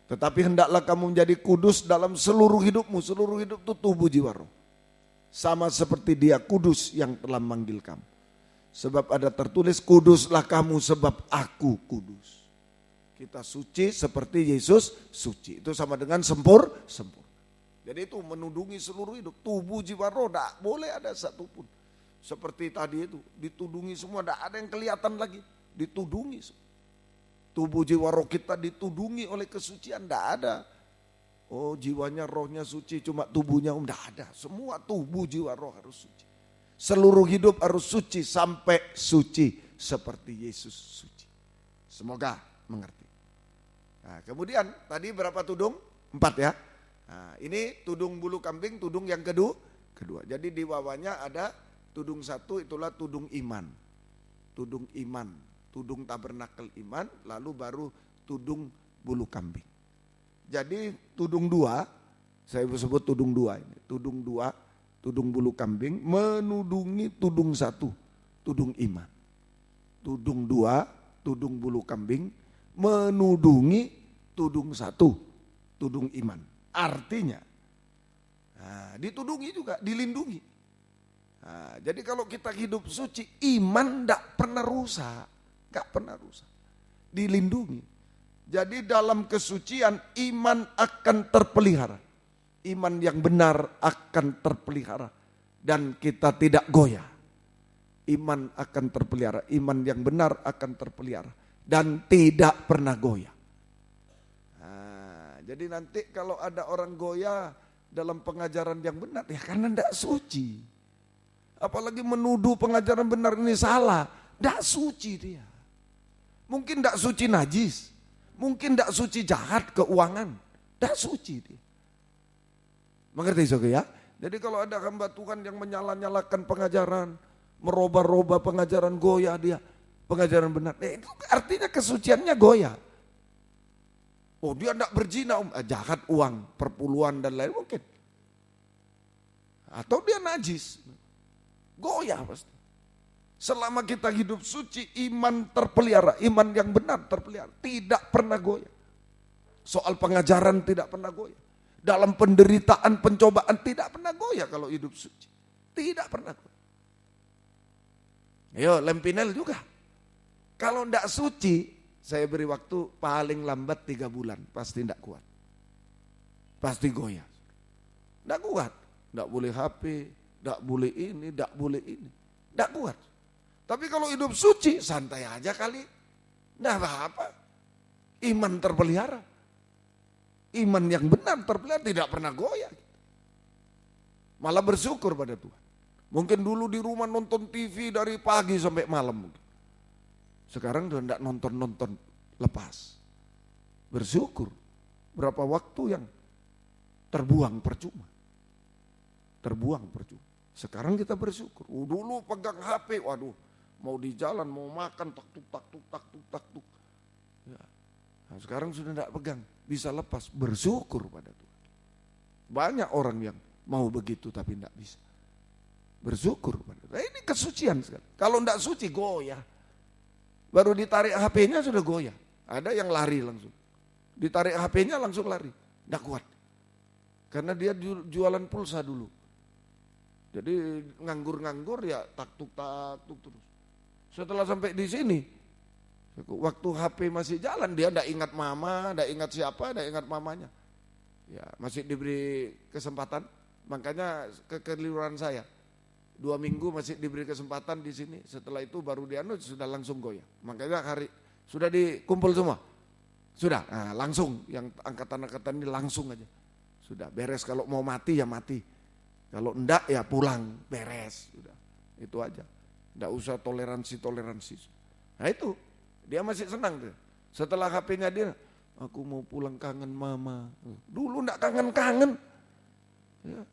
Tetapi hendaklah kamu menjadi kudus dalam seluruh hidupmu. Seluruh hidup itu tubuh, jiwa, roh. Sama seperti Dia kudus yang telah memanggil kamu. Sebab ada tertulis, kuduslah kamu sebab aku kudus. Kita suci seperti Yesus suci. Itu sama dengan sempurna. Jadi itu menudungi seluruh hidup. Tubuh, jiwa, roh, tidak boleh ada satupun. Seperti tadi itu, ditudungi semua, tidak ada yang kelihatan lagi. Ditudungi semua. Tubuh, jiwa, roh kita ditudungi oleh kesucian, tidak ada. Oh, jiwanya, rohnya suci, cuma tubuhnya tidak ada. Semua tubuh, jiwa, roh harus suci. Seluruh hidup harus suci sampai suci seperti Yesus suci. Semoga mengerti. Nah, kemudian tadi berapa tudung? 4 ya. Nah, ini tudung bulu kambing, tudung yang kedua. Jadi di bawahnya ada tudung 1, itulah tudung iman. Tudung iman, tudung tabernakel iman, lalu baru tudung bulu kambing. Jadi tudung dua, saya sebut tudung dua ini. Tudung dua, tudung bulu kambing menudungi tudung satu, tudung iman. Tudung dua, tudung bulu kambing menudungi tudung satu, tudung iman. Artinya, ditudungi juga, dilindungi. Jadi kalau kita hidup suci, iman tidak pernah rusak, gak pernah rusak, dilindungi. Jadi dalam kesucian iman akan terpelihara. Iman yang benar akan terpelihara. Dan kita tidak goyah. Iman akan terpelihara. Iman yang benar akan terpelihara. Dan tidak pernah goyah. Jadi nanti kalau ada orang goyah dalam pengajaran yang benar, ya karena tidak suci. Apalagi menuduh pengajaran benar ini salah. Tidak suci dia. Mungkin tidak suci najis. Mungkin tidak suci jahat keuangan, tidak suci dia. Mengerti saudara ya? Jadi kalau ada hamba Tuhan yang menyala-nyalakan pengajaran, merubah-rubah pengajaran, goyah dia, pengajaran benar, itu artinya kesuciannya goyah. Oh dia tidak berzina, jahat uang, perpuluhan dan lain mungkin. Atau dia najis, goyah pasti. Selama kita hidup suci, iman terpelihara, iman yang benar terpelihara, tidak pernah goyah. Soal pengajaran tidak pernah goyah. Dalam penderitaan, pencobaan tidak pernah goyah kalau hidup suci. Tidak pernah goyah. Ayo, Lempinel juga. Kalau tidak suci, saya beri waktu paling lambat 3 bulan, pasti tidak kuat. Pasti goyah. Tidak kuat. Tidak boleh HP, tidak boleh ini, tidak boleh ini. Tidak kuat. Tapi kalau hidup suci, santai aja kali. Nah apa-apa. Iman terpelihara. Iman yang benar terpelihara, tidak pernah goyah. Malah bersyukur pada Tuhan. Mungkin dulu di rumah nonton TV dari pagi sampai malam. Sekarang sudah tidak nonton-nonton, lepas. Bersyukur. Berapa waktu yang terbuang percuma. Terbuang percuma. Sekarang kita bersyukur. Dulu pegang HP, waduh. Mau di jalan, mau makan, tak-tuk. Ya. Nah, sekarang sudah tidak pegang, bisa lepas, bersyukur pada Tuhan. Banyak orang yang mau begitu tapi tidak bisa. Bersyukur pada Tuhan. Nah, ini kesucian sekali. Kalau tidak suci, goyah. Baru ditarik HP-nya sudah goyah. Ada yang lari langsung. Ditarik HP-nya langsung lari. Tidak kuat. Karena dia jualan pulsa dulu. Jadi nganggur-nganggur ya tak-tuk terus. Setelah sampai di sini, waktu HP masih jalan, dia tidak ingat mama, tidak ingat siapa, tidak ingat mamanya. Ya masih diberi kesempatan, makanya kekeliruan saya. 2 minggu masih diberi kesempatan di sini, setelah itu baru dianu sudah langsung goyah. Makanya sudah dikumpul semua, sudah, nah, langsung yang angkatan-angkatan ini langsung aja. Sudah beres, kalau mau mati ya mati. Kalau enggak ya pulang, beres. Sudah, itu aja. Enggak usah toleransi. Nah itu, dia masih senang. Setelah HP-nya dia, aku mau pulang kangen mama. Dulu enggak kangen-kangen. Ya.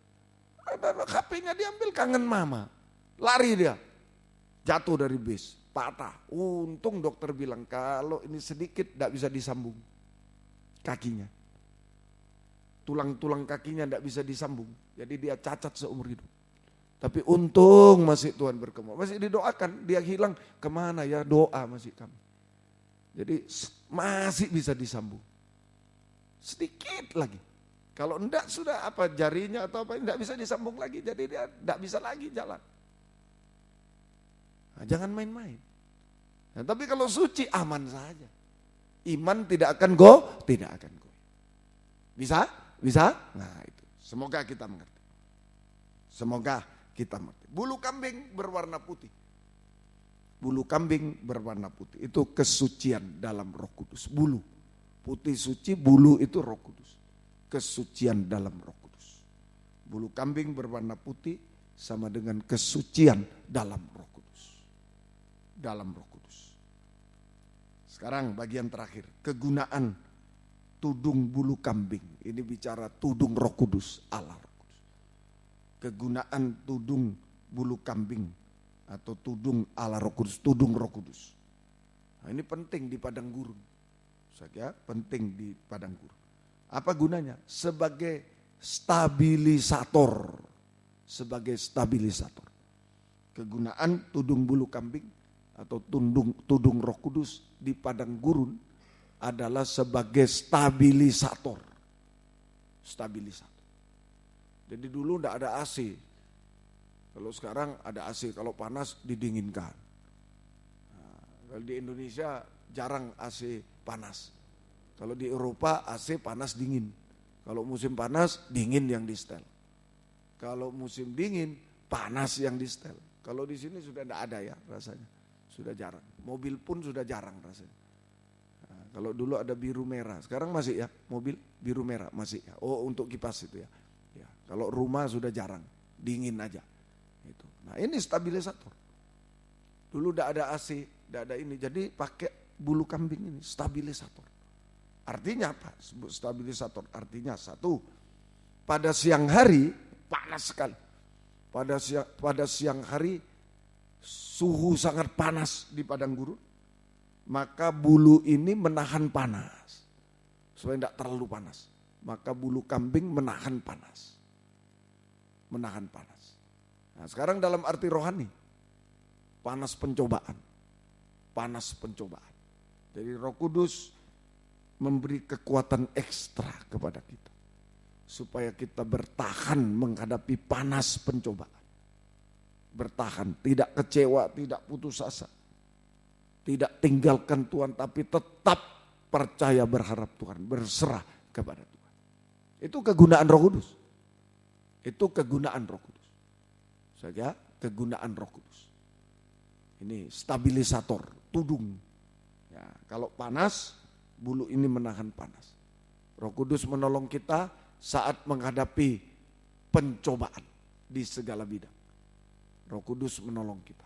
HP-nya diambil kangen mama. Lari dia. Jatuh dari bis, patah. Untung dokter bilang kalau ini sedikit enggak bisa disambung kakinya. Tulang-tulang kakinya enggak bisa disambung. Jadi dia cacat seumur hidup. Tapi untung masih Tuhan berkemah. Masih didoakan, dia hilang kemana ya, doa masih kami. Jadi masih bisa disambung. Sedikit lagi. Kalau enggak sudah apa jarinya atau apa enggak bisa disambung lagi. Jadi dia enggak bisa lagi jalan. Nah, jangan main-main. Nah, tapi kalau suci aman saja. Iman tidak akan tidak akan go. Bisa? Bisa? Nah itu. Semoga kita mengerti. Semoga kita mengerti. Bulu kambing berwarna putih. Bulu kambing berwarna putih. Itu kesucian dalam Roh Kudus. Bulu. Putih suci, bulu itu Roh Kudus. Kesucian dalam Roh Kudus. Bulu kambing berwarna putih sama dengan kesucian dalam Roh Kudus. Dalam Roh Kudus. Sekarang bagian terakhir. Kegunaan tudung bulu kambing. Ini bicara tudung Roh Kudus, Allah Roh Kudus. Kegunaan tudung bulu kambing atau tudung Allah Roh Kudus, tudung Roh Kudus. Nah, ini penting di padang gurun. Saya penting di padang gurun. Apa gunanya? Sebagai stabilisator. Sebagai stabilisator. Kegunaan tudung bulu kambing atau tudung Roh Kudus di padang gurun adalah sebagai stabilisator. Stabilisator. Jadi dulu enggak ada AC. Kalau sekarang ada AC, kalau panas didinginkan. Nah, kalau di Indonesia jarang AC panas. Kalau di Eropa AC panas dingin. Kalau musim panas dingin yang di setel. Kalau musim dingin panas yang di setel. Kalau di sini sudah tidak ada ya rasanya. Sudah jarang. Mobil pun sudah jarang rasanya. Nah, kalau dulu ada biru merah, sekarang masih ya mobil biru merah masih ya. Oh untuk kipas itu ya. Ya kalau rumah sudah jarang, dingin aja. Itu. Nah ini stabilisator. Dulu tidak ada AC, tidak ada ini. Jadi pakai bulu kambing ini stabilisator. Artinya apa? Stabilisator artinya satu, pada siang hari panas sekali. Pada siang hari suhu sangat panas di padang gurun, maka bulu ini menahan panas supaya tidak terlalu panas. Maka bulu kambing menahan panas, menahan panas. Nah, sekarang dalam arti rohani, panas pencobaan, panas pencobaan. Jadi Roh Kudus memberi kekuatan ekstra kepada kita supaya kita bertahan menghadapi panas pencobaan. Bertahan, tidak kecewa, tidak putus asa. Tidak tinggalkan Tuhan, tapi tetap percaya berharap Tuhan, berserah kepada Tuhan. Itu kegunaan Roh Kudus. Itu kegunaan Roh Kudus. Saja kegunaan Roh Kudus. Ini stabilisator, tudung. Ya, kalau panas, bulu ini menahan panas. Roh Kudus menolong kita saat menghadapi pencobaan di segala bidang. Roh Kudus menolong kita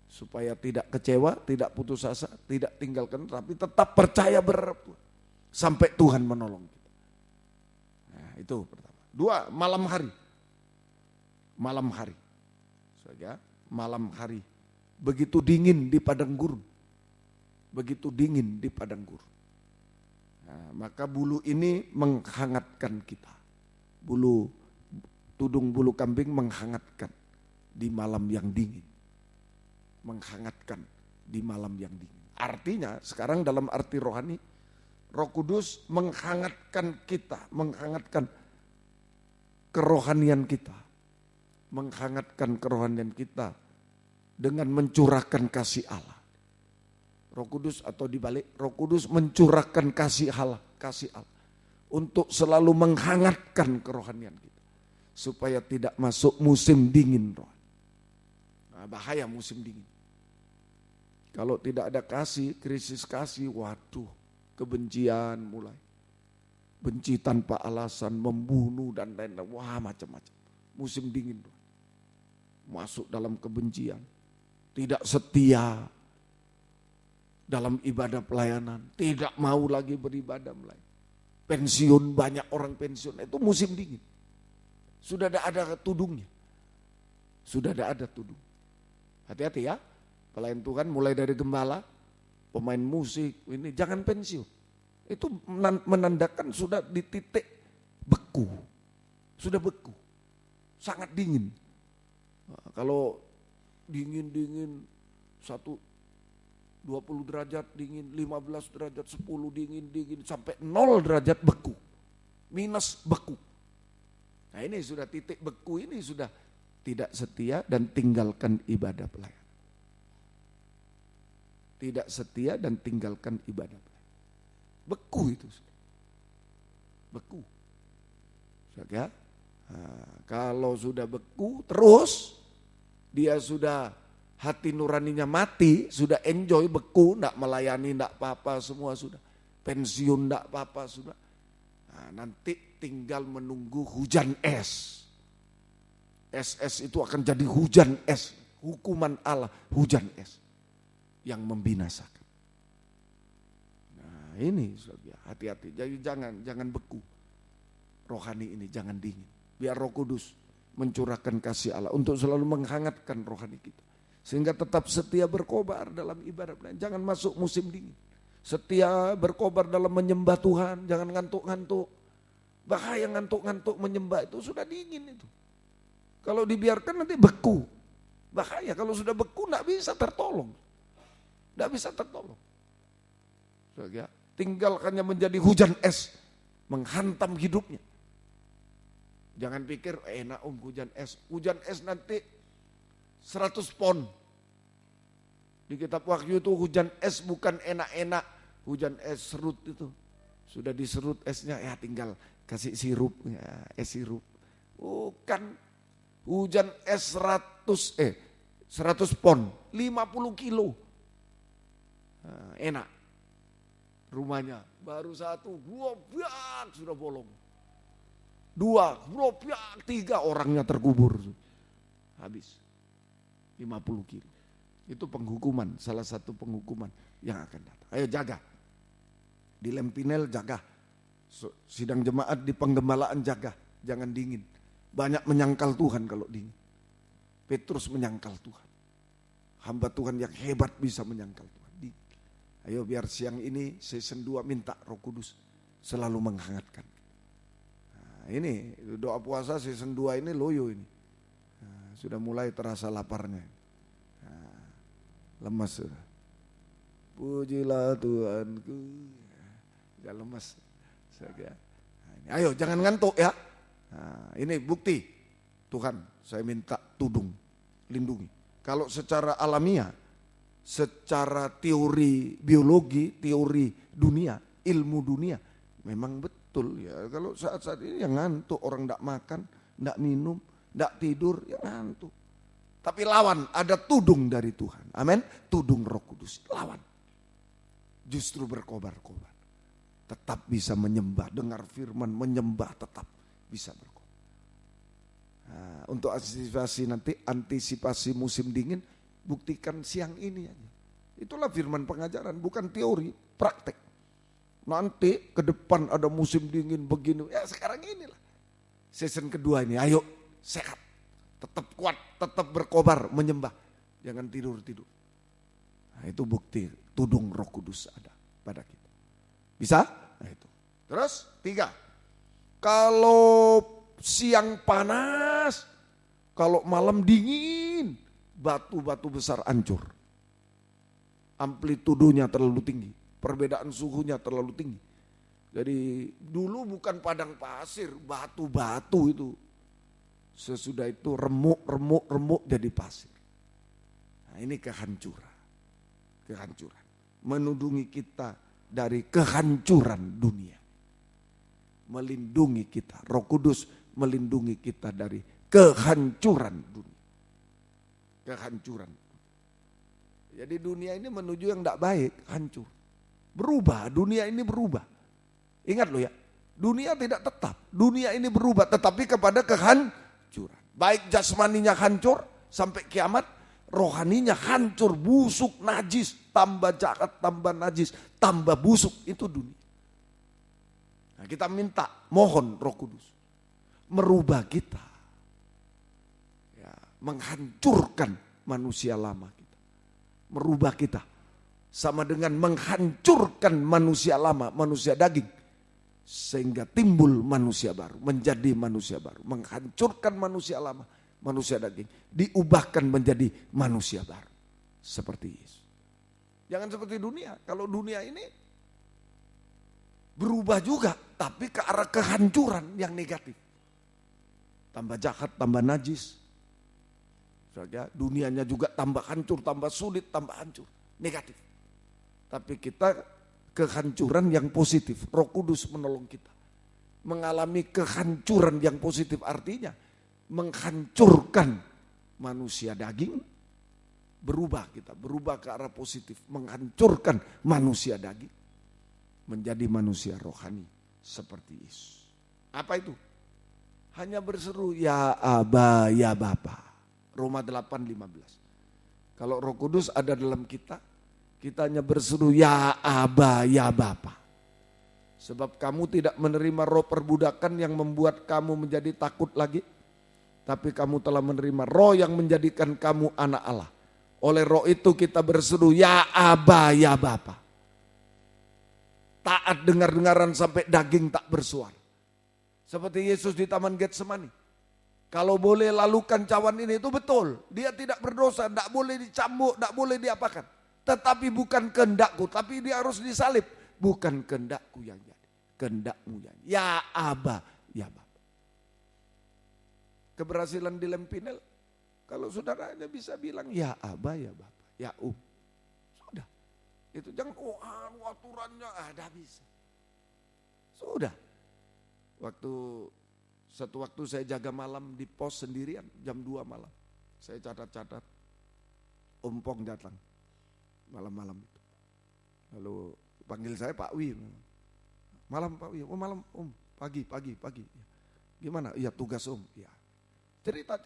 supaya tidak kecewa, tidak putus asa, tidak tinggalkan, tapi tetap percaya berharap Tuhan sampai Tuhan menolong kita. Nah, itu pertama. Dua, malam hari. Malam hari. Saja malam hari. Begitu dingin di padang gurun. Begitu dingin di padang gurun. Nah, maka bulu ini menghangatkan kita. Tudung bulu kambing menghangatkan di malam yang dingin. Menghangatkan di malam yang dingin. Artinya sekarang dalam arti rohani, Roh Kudus menghangatkan kita, menghangatkan kerohanian kita. Menghangatkan kerohanian kita dengan mencurahkan kasih Allah. Roh Kudus atau dibalik, Roh Kudus mencurahkan kasih Allah untuk selalu menghangatkan kerohanian kita supaya tidak masuk musim dingin roh. Nah, bahaya musim dingin. Kalau tidak ada kasih, krisis kasih, waduh, kebencian mulai. Benci tanpa alasan, membunuh dan lain-lain, wah macam-macam. Musim dingin roh. Masuk dalam kebencian, tidak setia dalam ibadah pelayanan, tidak mau lagi beribadah mulai. Pensiun, banyak orang pensiun, itu musim dingin. Sudah ada tudungnya. Sudah ada tudung. Hati-hati ya, pelayan Tuhan mulai dari gembala, pemain musik, ini jangan pensiun. Itu menandakan sudah di titik beku. Sudah beku. Sangat dingin. Nah, kalau dingin 20 derajat dingin, 15 derajat, 10 dingin, sampai 0 derajat beku. Minus beku. Nah ini sudah titik beku, ini sudah tidak setia dan tinggalkan ibadah pelayanan. Tidak setia dan tinggalkan ibadah pelayanan. Beku itu. Beku. Ya? Nah, kalau sudah beku terus, dia sudah hati nuraninya mati, sudah enjoy beku, enggak melayani, enggak apa-apa, semua sudah. Pensiun enggak apa-apa sudah. Nah, nanti tinggal menunggu hujan es. Es itu akan jadi hujan es, hukuman Allah, hujan es yang membinasakan. Nah, ini hati-hati, jadi jangan beku. Rohani ini jangan dingin. Biar Roh Kudus mencurahkan kasih Allah untuk selalu menghangatkan rohani kita. Sehingga tetap setia berkobar dalam ibadah. Jangan masuk musim dingin. Setia berkobar dalam menyembah Tuhan, jangan ngantuk-ngantuk. Bahaya ngantuk-ngantuk menyembah itu sudah dingin itu. Kalau dibiarkan nanti beku. Bahaya kalau sudah beku enggak bisa tertolong. Enggak bisa tertolong. Tinggal hanya menjadi hujan es menghantam hidupnya. Jangan pikir enak hujan es. Hujan es nanti 100 pon. Di kitab Wahyu itu hujan es bukan enak-enak. Hujan es serut itu. Sudah diserut esnya ya tinggal kasih sirup. Ya, es sirup. Bukan hujan es 100 pon. 50 kilo. Nah, enak. Rumahnya baru 1, 2 sudah bolong. 2, 3 orangnya terkubur. Habis. 50 kilo. Itu penghukuman, salah satu penghukuman yang akan datang. Ayo jaga. Di Lempinel jaga. Sidang jemaat di penggembalaan jaga. Jangan dingin. Banyak menyangkal Tuhan kalau dingin. Petrus menyangkal Tuhan. Hamba Tuhan yang hebat bisa menyangkal Tuhan. Ayo biar siang ini season 2 minta Roh Kudus selalu menghangatkan. Nah, ini doa puasa season 2 ini loyo ini. Nah, sudah mulai terasa laparnya. Nah, lemas sudah. Pujilah Tuhanku. Sudah lemas. Nah, ayo jangan ngantuk ya. Nah, ini bukti. Tuhan saya minta tudung, lindungi. Kalau secara alamiah, secara teori biologi, teori dunia, ilmu dunia, memang betul ya. Kalau saat-saat ini yang ngantuk, orang tidak makan, tidak minum, tidak tidur, ya ngantuk. Tapi lawan, ada tudung dari Tuhan. Amin. Tudung Roh Kudus, lawan. Justru berkobar-kobar. Tetap bisa menyembah, dengar firman, menyembah tetap bisa berkobar. Nah, untuk antisipasi musim dingin, buktikan siang ini aja. Itulah firman pengajaran, bukan teori, praktek. Nanti ke depan ada musim dingin begini, ya sekarang inilah. Season kedua ini, ayo sehat, tetap kuat, tetap berkobar, menyembah. Jangan tidur-tidur. Nah, itu bukti tudung Roh Kudus ada pada kita. Bisa? Nah, itu. Terus 3. Kalau siang panas, kalau malam dingin, batu-batu besar hancur. Amplitudonya terlalu tinggi, perbedaan suhunya terlalu tinggi. Jadi dulu bukan padang pasir, batu-batu itu. Sesudah itu remuk jadi pasir. Nah, ini kehancuran. Kehancuran. Menudungi kita dari kehancuran dunia. Melindungi kita. Roh Kudus melindungi kita dari kehancuran dunia. Kehancuran. Jadi dunia ini menuju yang tidak baik, hancur. Berubah, dunia ini berubah. Ingat loh ya, dunia tidak tetap. Dunia ini berubah tetapi kepada kehancuran. Baik jasmaninya hancur sampai kiamat, rohaninya hancur, busuk, najis, tambah jahat, tambah najis, tambah busuk, itu dunia. Nah, kita minta, mohon Roh Kudus merubah kita. Ya, menghancurkan manusia lama kita. Merubah kita. Sama dengan menghancurkan manusia lama, manusia daging. Sehingga timbul manusia baru, menjadi manusia baru. Menghancurkan manusia lama, manusia daging. Diubahkan menjadi manusia baru. Seperti Yesus. Jangan seperti dunia. Kalau dunia ini berubah juga, tapi ke arah kehancuran yang negatif. Tambah jahat, tambah najis. Dunianya juga tambah hancur, tambah sulit, tambah hancur. Negatif. Tapi kita kehancuran yang positif. Roh Kudus menolong kita. Mengalami kehancuran yang positif artinya menghancurkan manusia daging. Berubah kita, berubah ke arah positif. Menghancurkan manusia daging. Menjadi manusia rohani seperti Yesus. Apa itu? Hanya berseru, ya Aba, ya Bapa. Roma 8:15. Kalau Roh Kudus ada dalam kita, kita hanya berseru, ya Aba, ya Bapa. Sebab kamu tidak menerima roh perbudakan yang membuat kamu menjadi takut lagi. Tapi kamu telah menerima roh yang menjadikan kamu anak Allah. Oleh roh itu kita berseru, ya Aba, ya Bapa. Taat dengar-dengaran sampai daging tak bersuara. Seperti Yesus di Taman Getsemani. Kalau boleh lalukan cawan ini itu betul. Dia tidak berdosa, tidak boleh dicambuk, tidak boleh diapakan. Tetapi bukan kehendakku, tapi dia harus disalib. Bukan kehendakku yang jadi, kehendakmu yang jadi. Ya Aba, ya Bapa. Keberhasilan di Lempinel, kalau saudara hanya bisa bilang ya Aba, ya Bapa, ya Sudah. Itu jangan aturannya ada bisa. Sudah. Satu waktu saya jaga malam di pos sendirian jam 2 malam. Saya catat-catat. Ompong datang malam-malam itu. Lalu panggil saya Pak Wi. Malam Pak Wi, malam Om, pagi. Gimana? Iya tugas Om. Ya. Cerita.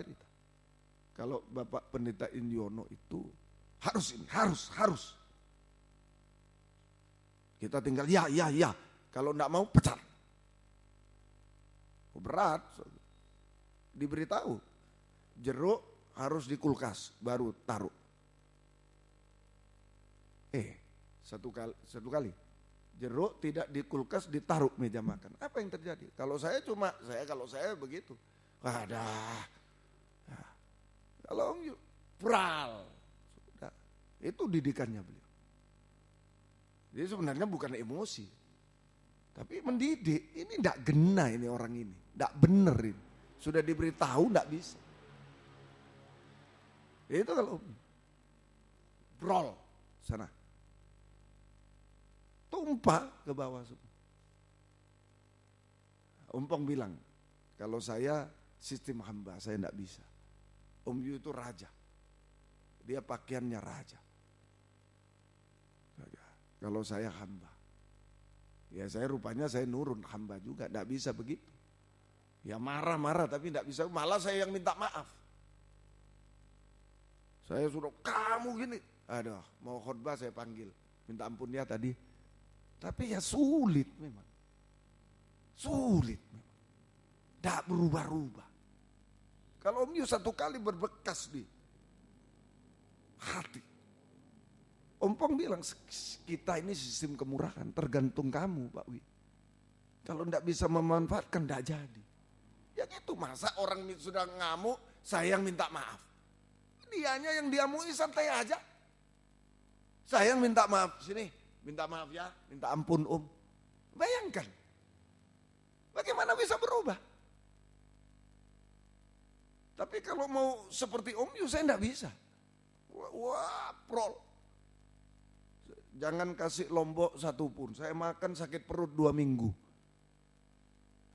Kalau Bapak Pendeta Indiono itu harus. Kita tinggal ya. Kalau enggak mau pecat. Berat, diberitahu jeruk harus di kulkas baru taruh. Satu kali jeruk tidak di kulkas ditaruh meja makan. Apa yang terjadi? Kalau saya begitu. Ada. Kalau Om Yu, pral. Sudah. Itu didikannya beliau. Jadi sebenarnya bukan emosi. Tapi mendidik, ini tidak gena ini orang ini, tidak benar ini. Sudah diberitahu tidak bisa. Itu kalau brol sana. Tumpah ke bawah semua. Umpong bilang, kalau saya sistem hamba, saya tidak bisa. Om Yu itu raja. Dia pakaiannya raja. Kalau saya hamba. Ya saya rupanya saya nurun hamba juga, tidak bisa begitu. Ya marah-marah tapi tidak bisa, malah saya yang minta maaf. Saya suruh kamu gini, aduh mau khotbah saya panggil, minta ampun ya tadi. Tapi ya sulit memang, tidak berubah-ubah. Kalau Om Yu satu kali berbekas di hati. Ompong bilang kita ini sistem kemurahan tergantung kamu Pak Wi. Kalau tidak bisa memanfaatkan tidak jadi. Ya gitu, masa orang sudah ngamuk saya yang minta maaf. Dianya yang diamui santai aja. Saya yang minta maaf, sini minta maaf ya, minta ampun Om. Bayangkan, bagaimana bisa berubah. Tapi kalau mau seperti Om Yu saya tidak bisa. Wah prol. Jangan kasih lombok satupun. Saya makan sakit perut 2 minggu.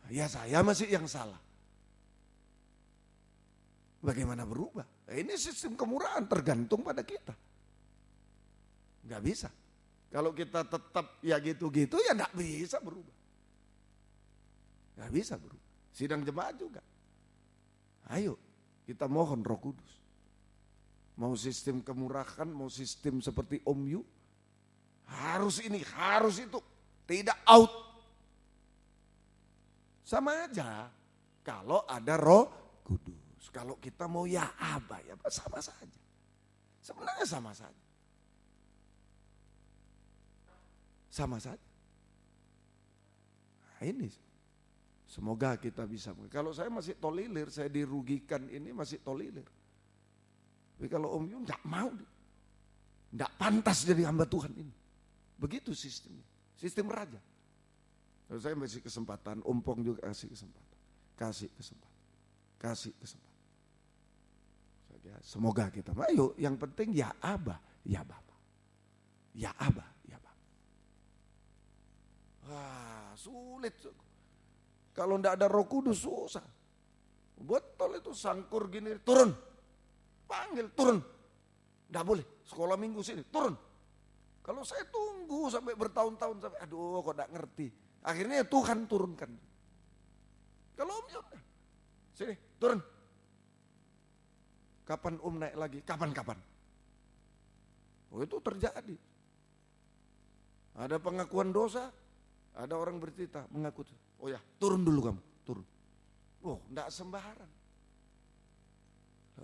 Ya saya masih yang salah. Bagaimana berubah? Ini sistem kemurahan tergantung pada kita. Nggak bisa. Kalau kita tetap ya gitu-gitu ya nggak bisa berubah. Nggak bisa berubah. Sidang jemaat juga. Ayo kita mohon Roh Kudus. Mau sistem kemurahan, mau sistem seperti Om Yu. Harus ini, harus itu. Tidak out. Sama aja. Kalau ada Roh Kudus. Kalau kita mau ya Aba, ya sama saja. Sebenarnya sama saja. Sama saja. Nah ini. Semoga kita bisa. Kalau saya masih tolilir, saya dirugikan ini masih tolilir. Tapi kalau Om Yu enggak mau. Enggak pantas jadi hamba Tuhan ini. Begitu sistemnya, sistem raja. Kalau saya kasih kesempatan, Ompong juga kasih kesempatan. Kasih kesempatan. Semoga kita, ayo yang penting ya Aba, ya Bapa. Ya Aba, ya Bapa. Wah sulit. Kalau enggak ada Roh Kudus susah. Betul itu sangkur gini, turun. Panggil, turun. Enggak boleh, sekolah minggu sini, turun. Kalau saya tunggu sampai bertahun-tahun sampai aduh kok enggak ngerti. Akhirnya Tuhan turunkan. Kalau Om Yu, sini turun. Kapan Om naik lagi? Kapan-kapan. Oh itu terjadi. Ada pengakuan dosa, ada orang bercerita mengaku. Oh ya turun dulu kamu, turun. Oh enggak sembarang.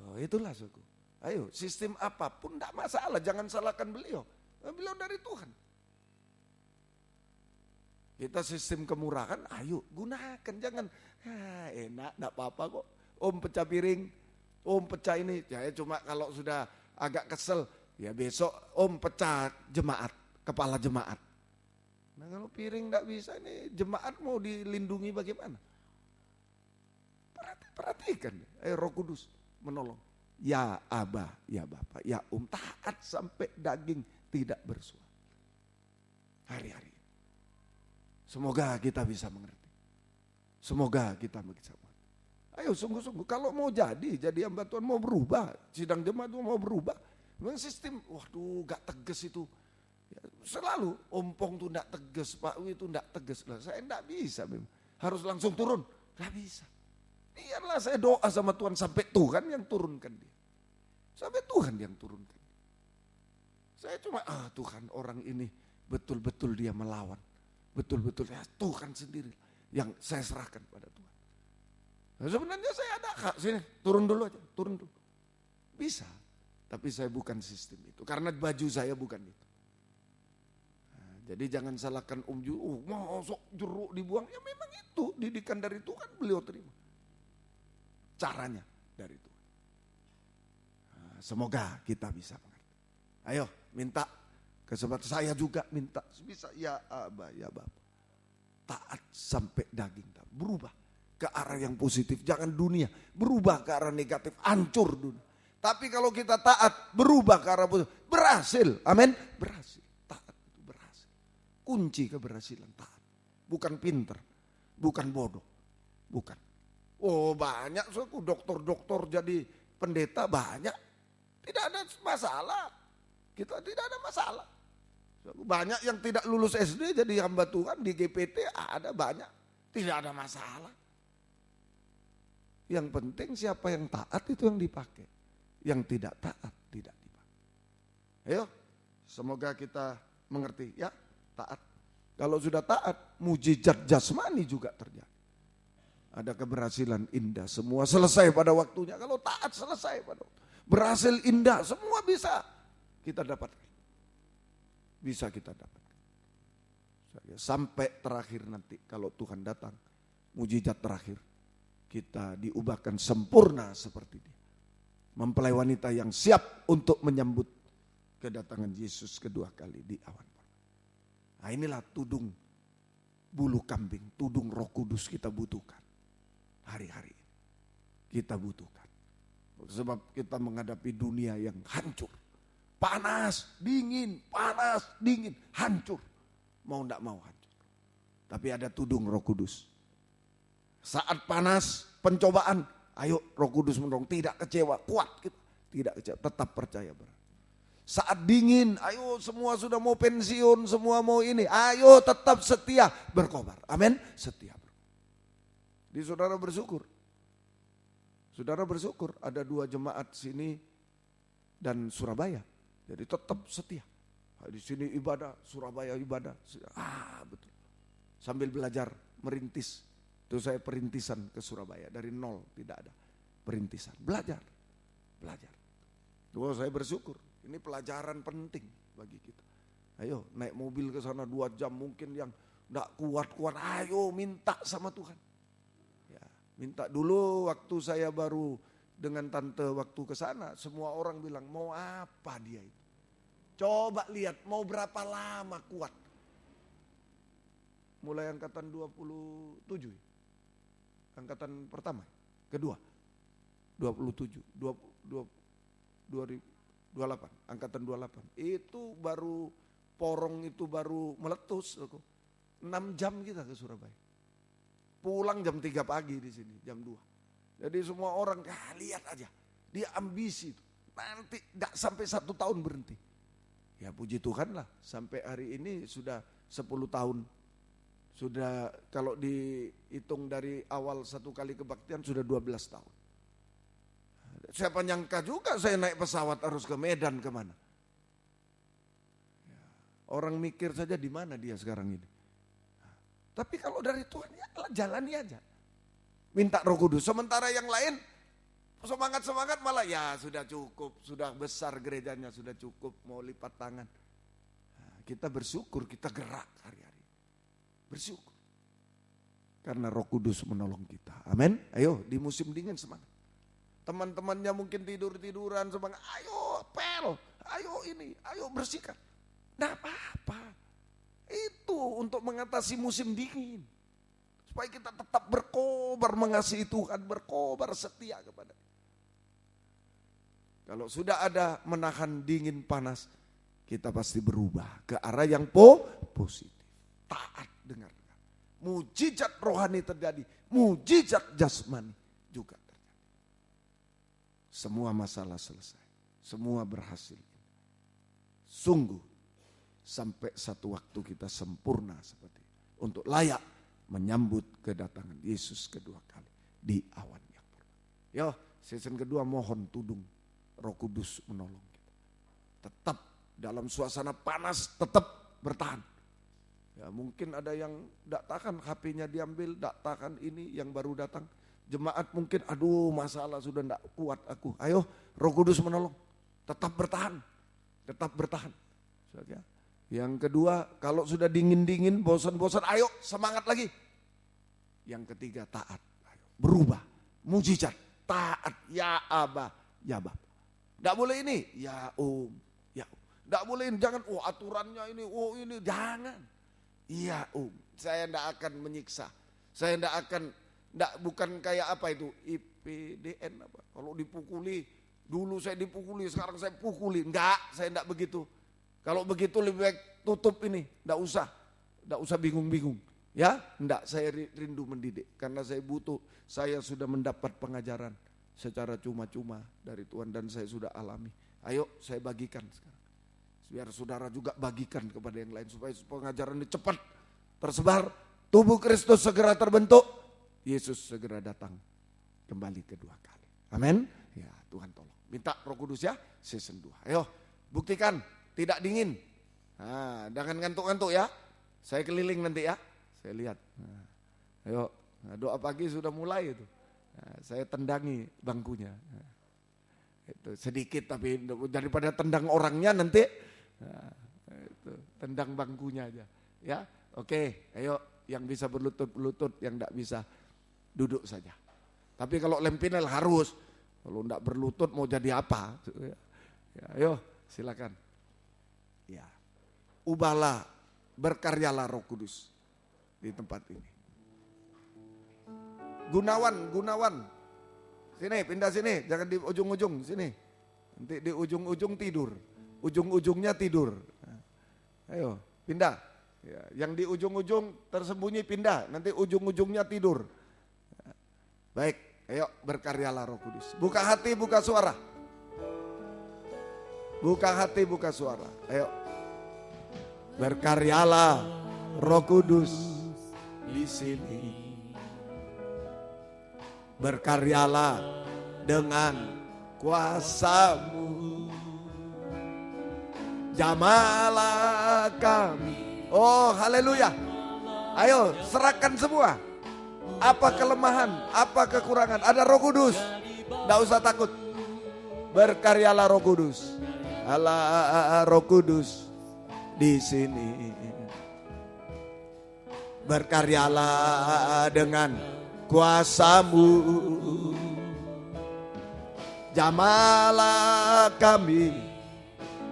Oh itulah suku. Ayo sistem apapun enggak masalah, jangan salahkan beliau. Beliau dari Tuhan. Kita sistem kemurahan, ayo gunakan. Enak, enggak apa-apa kok. Om pecah piring, om pecah ini. Ya cuma kalau sudah agak kesel, ya besok om pecah jemaat, kepala jemaat. Nah kalau piring enggak bisa ini, jemaat mau dilindungi bagaimana? Perhatikan, Roh Kudus menolong. Ya Abah, ya Bapak, ya taat sampai daging tidak bersuara. Hari-hari. Semoga kita bisa mengerti. Semoga kita bisa mengerti. Ayo sungguh-sungguh, kalau mau jadi hamba Tuhan, mau berubah, sidang jemaat itu mau berubah. Memang sistem, waduh gak tegas itu. Ya, selalu ompong tuh gak tegas, Pak Wi itu gak tegas. Lah, saya gak bisa memang. Harus langsung turun, gak bisa. Biarlah saya doa sama Tuhan sampai Tuhan yang turunkan dia. Sampai Tuhan yang turunkan. Saya cuma, Tuhan orang ini betul-betul dia melawan. Betul-betul ya Tuhan sendiri yang saya serahkan pada Tuhan. Nah, sebenarnya saya ada hak, sini turun dulu aja, turun dulu. Bisa, tapi saya bukan sistem itu. Karena baju saya bukan itu. Nah, jadi jangan salahkan Om Ju, masuk jeruk dibuang. Ya memang itu, didikan dari Tuhan beliau terima. Caranya dari Tuhan. Nah, semoga kita bisa mengerti. Ayo minta kesempatan, saya juga minta bisa ya Abah ya Bapak. Taat sampai daging tak berubah ke arah yang positif. Jangan dunia berubah ke arah negatif, hancur dunia. Tapi kalau kita taat berubah ke arah positif, berhasil. Amin. Berhasil. Taat itu berhasil. Kunci keberhasilan taat. Bukan pinter, bukan bodoh, bukan. Oh banyak suku dokter-dokter jadi pendeta banyak. Tidak ada masalah. Kita tidak ada masalah. Banyak yang tidak lulus SD jadi hamba Tuhan di GPT ada banyak. Tidak ada masalah. Yang penting siapa yang taat itu yang dipakai. Yang tidak taat tidak dipakai. Ayo semoga kita mengerti ya taat. Kalau sudah taat mujizat jasmani juga terjadi. Ada keberhasilan indah, semua selesai pada waktunya. Kalau taat selesai pada waktu. Berhasil indah, semua bisa kita dapatkan. Bisa kita dapatkan. Sampai terakhir nanti kalau Tuhan datang, mujizat terakhir, kita diubahkan sempurna seperti dia. Mempelai wanita yang siap untuk menyambut kedatangan Yesus kedua kali di awan. Nah inilah tudung bulu kambing, tudung Roh Kudus kita butuhkan. Hari-hari ini kita butuhkan. Sebab kita menghadapi dunia yang hancur. Panas, dingin, hancur. Mau enggak mau hancur. Tapi ada tudung Roh Kudus. Saat panas, pencobaan, ayo Roh Kudus mendorong. Tidak kecewa, kuat kita. Tidak kecewa, tetap percaya. Saat dingin, ayo semua sudah mau pensiun, semua mau ini. Ayo tetap setia berkobar. Amin, setia. Di saudara bersyukur. Saudara bersyukur ada 2 jemaat sini dan Surabaya. Jadi tetap setia. Di sini ibadah, Surabaya ibadah. Betul. Sambil belajar merintis. Itu saya perintisan ke Surabaya dari nol, tidak ada perintisan. Belajar. Saya bersyukur. Ini pelajaran penting bagi kita. Ayo naik mobil ke sana 2 jam mungkin yang enggak kuat-kuat. Ayo minta sama Tuhan. Minta dulu waktu saya baru dengan tante waktu ke sana, semua orang bilang mau apa dia itu. Coba lihat mau berapa lama kuat. Mulai angkatan 27. Angkatan pertama, kedua. 27, 28, angkatan 28. Itu baru porong itu baru meletus. 6 jam kita ke Surabaya. Pulang jam 3 pagi di sini, jam 2. Jadi semua orang, lihat aja. Dia ambisi itu. Nanti gak sampai 1 tahun berhenti. Ya puji Tuhan lah, sampai hari ini sudah 10 tahun. Sudah kalau dihitung dari awal 1 kali kebaktian sudah 12 tahun. Siapa nyangka juga saya naik pesawat harus ke Medan kemana. Orang mikir saja di mana dia sekarang ini. Tapi kalau dari Tuhan ya jalani aja. Minta Roh Kudus. Sementara yang lain semangat-semangat malah ya sudah cukup. Sudah besar gerejanya, sudah cukup. Mau lipat tangan. Nah, kita bersyukur, kita gerak hari-hari. Bersyukur. Karena Roh Kudus menolong kita. Amin. Ayo di musim dingin semangat. Teman-temannya mungkin tidur-tiduran semangat. Ayo pel, ayo ini, ayo bersihkan. Nggak apa-apa. Itu untuk mengatasi musim dingin. Supaya kita tetap berkobar mengasihi Tuhan, berkobar setia kepada. Kalau sudah ada menahan dingin panas, kita pasti berubah ke arah yang positif. Taat dengar. Mujizat rohani terjadi, mujizat jasmani juga terjadi. Semua masalah selesai, semua berhasil. Sungguh sampai satu waktu kita sempurna seperti itu, untuk layak menyambut kedatangan Yesus kedua kali di awan yang purba. Yo, season kedua mohon tudung Roh Kudus menolong kita. Tetap dalam suasana panas, tetap bertahan. Ya, mungkin ada yang tidak tahan, HP-nya diambil, tidak tahan ini yang baru datang. Jemaat mungkin, aduh masalah sudah tidak kuat aku. Ayo Roh Kudus menolong, tetap bertahan, tetap bertahan. Yang kedua, kalau sudah dingin-dingin, bosan-bosan, ayo semangat lagi. Yang ketiga, taat, ayo, berubah, mujizat, taat, ya Abah, ya Bapa. Tidak boleh ini, ya Om, ya Om. Tidak boleh ini, jangan, aturannya ini, jangan. Iya saya tidak akan menyiksa, saya tidak akan, bukan kayak apa itu, IPDN apa, kalau dipukuli, dulu saya dipukuli, sekarang saya pukuli, saya tidak begitu. Kalau begitu lebih baik tutup ini, tidak usah bingung-bingung. Ya, tidak, saya rindu mendidik, karena saya butuh, saya sudah mendapat pengajaran secara cuma-cuma dari Tuhan dan saya sudah alami. Ayo saya bagikan sekarang. Biar saudara juga bagikan kepada yang lain supaya pengajaran ini cepat tersebar, tubuh Kristus segera terbentuk, Yesus segera datang kembali kedua kali. Amin. Ya, Tuhan tolong. Minta Roh Kudus ya, season 2. Ayo, buktikan tidak dingin. Nah, jangan ngantuk-ngantuk ya. Saya keliling nanti ya. Saya lihat. Nah, ayo, doa pagi sudah mulai itu. Nah, saya tendangi bangkunya. Nah, itu sedikit tapi daripada tendang orangnya nanti. Nah, itu tendang bangkunya aja, ya. Oke, ayo yang bisa berlutut, yang tidak bisa duduk saja. Tapi kalau lempinel harus, kalau tidak berlutut mau jadi apa? Ya, ayo silakan. Ya, ubahlah, berkaryalah Roh Kudus di tempat ini. Gunawan, sini pindah sini, jangan di ujung-ujung sini. Nanti di ujung-ujung tidur. Ujung-ujungnya tidur. Ayo pindah. Ya, yang di ujung-ujung tersembunyi pindah. Nanti ujung-ujungnya tidur. Baik, ayo berkaryalah Roh Kudus. Buka hati, buka suara. Buka hati, buka suara. Ayo. Berkaryalah Roh Kudus di sini. Berkaryalah dengan kuasa-Mu. Jamalah kami. Oh haleluya. Ayo serahkan semua. Apa kelemahan, apa kekurangan, ada Roh Kudus. Tidak usah takut. Berkaryalah Roh Kudus. Allah Roh Kudus di sini. Berkaryalah dengan kuasa-Mu. Jamalah kami.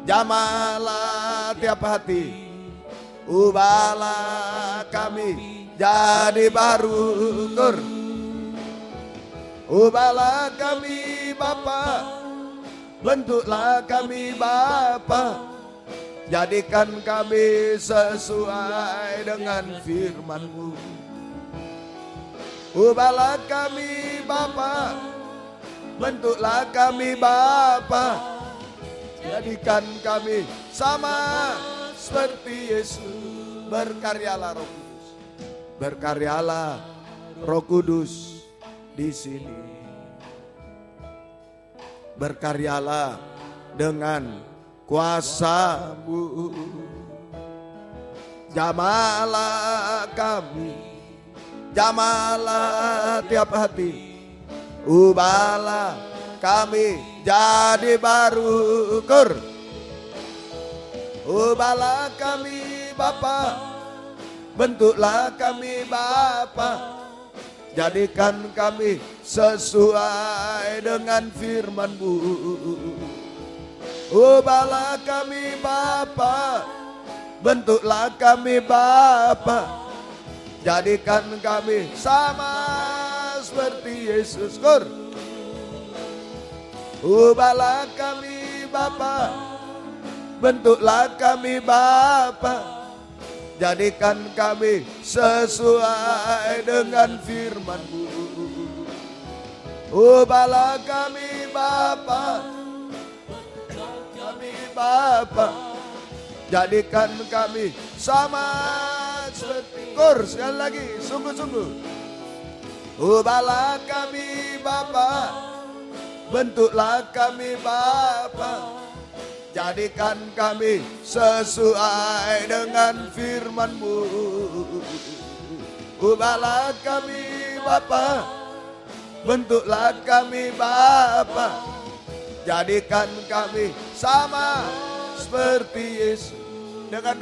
Jamalah tiap hati, ubahlah kami jadi baru. Ubahlah kami Bapa, bentuklah kami Bapa, jadikan kami sesuai dengan firman-Mu. Ubahlah kami Bapa, bentuklah kami Bapa, jadikan kami sama seperti Yesus. Berkaryalah Roh Kudus. Berkaryalah Roh Kudus di sini. Berkaryalah dengan kuasa-Mu. Jamalah kami. Jamalah tiap hati. Ubahlah kami jadi baru. Ubahlah kami Bapa, bentuklah kami Bapa, jadikan kami sesuai dengan firman-Mu. Ubahlah kami Bapa, bentuklah kami Bapa, jadikan kami sama seperti Yesus. Ubahlah kami Bapa, bentuklah kami Bapa, jadikan kami sesuai dengan firman-Mu. Ubahlah kami Bapa, Bapa, jadikan kami sama seperti sekali lagi, sungguh-sungguh. Ubahlah kami Bapa, bentuklah kami Bapa, jadikan kami sesuai dengan firman-Mu. Ubahlah kami Bapa, bentuklah kami Bapa, jadikan kami sama seperti Yesus. Dengan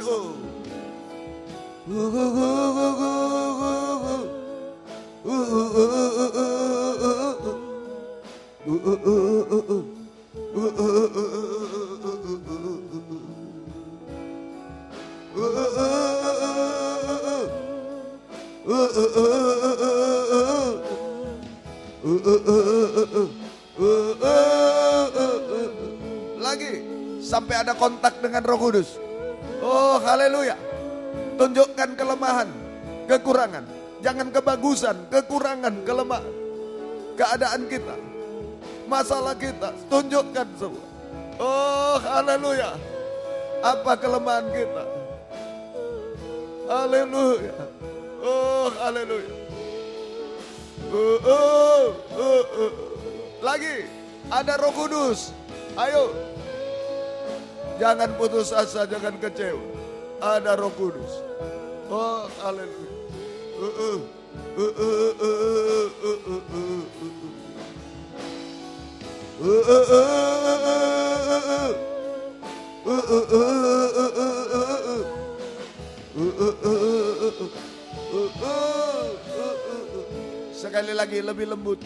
lagi sampai ada kontak dengan Roh Kudus. Oh haleluya. Tunjukkan kelemahan, kekurangan, jangan kebagusan, kekurangan, kelemahan, keadaan kita, masalah kita, tunjukkan semua. Oh haleluya. Apa kelemahan kita? Haleluya. Oh haleluya. Lagi ada Roh Kudus. Ayo, jangan putus asa, jangan kecewa. Ada Roh Kudus. Oh haleluya. Sekali lagi lebih lembut.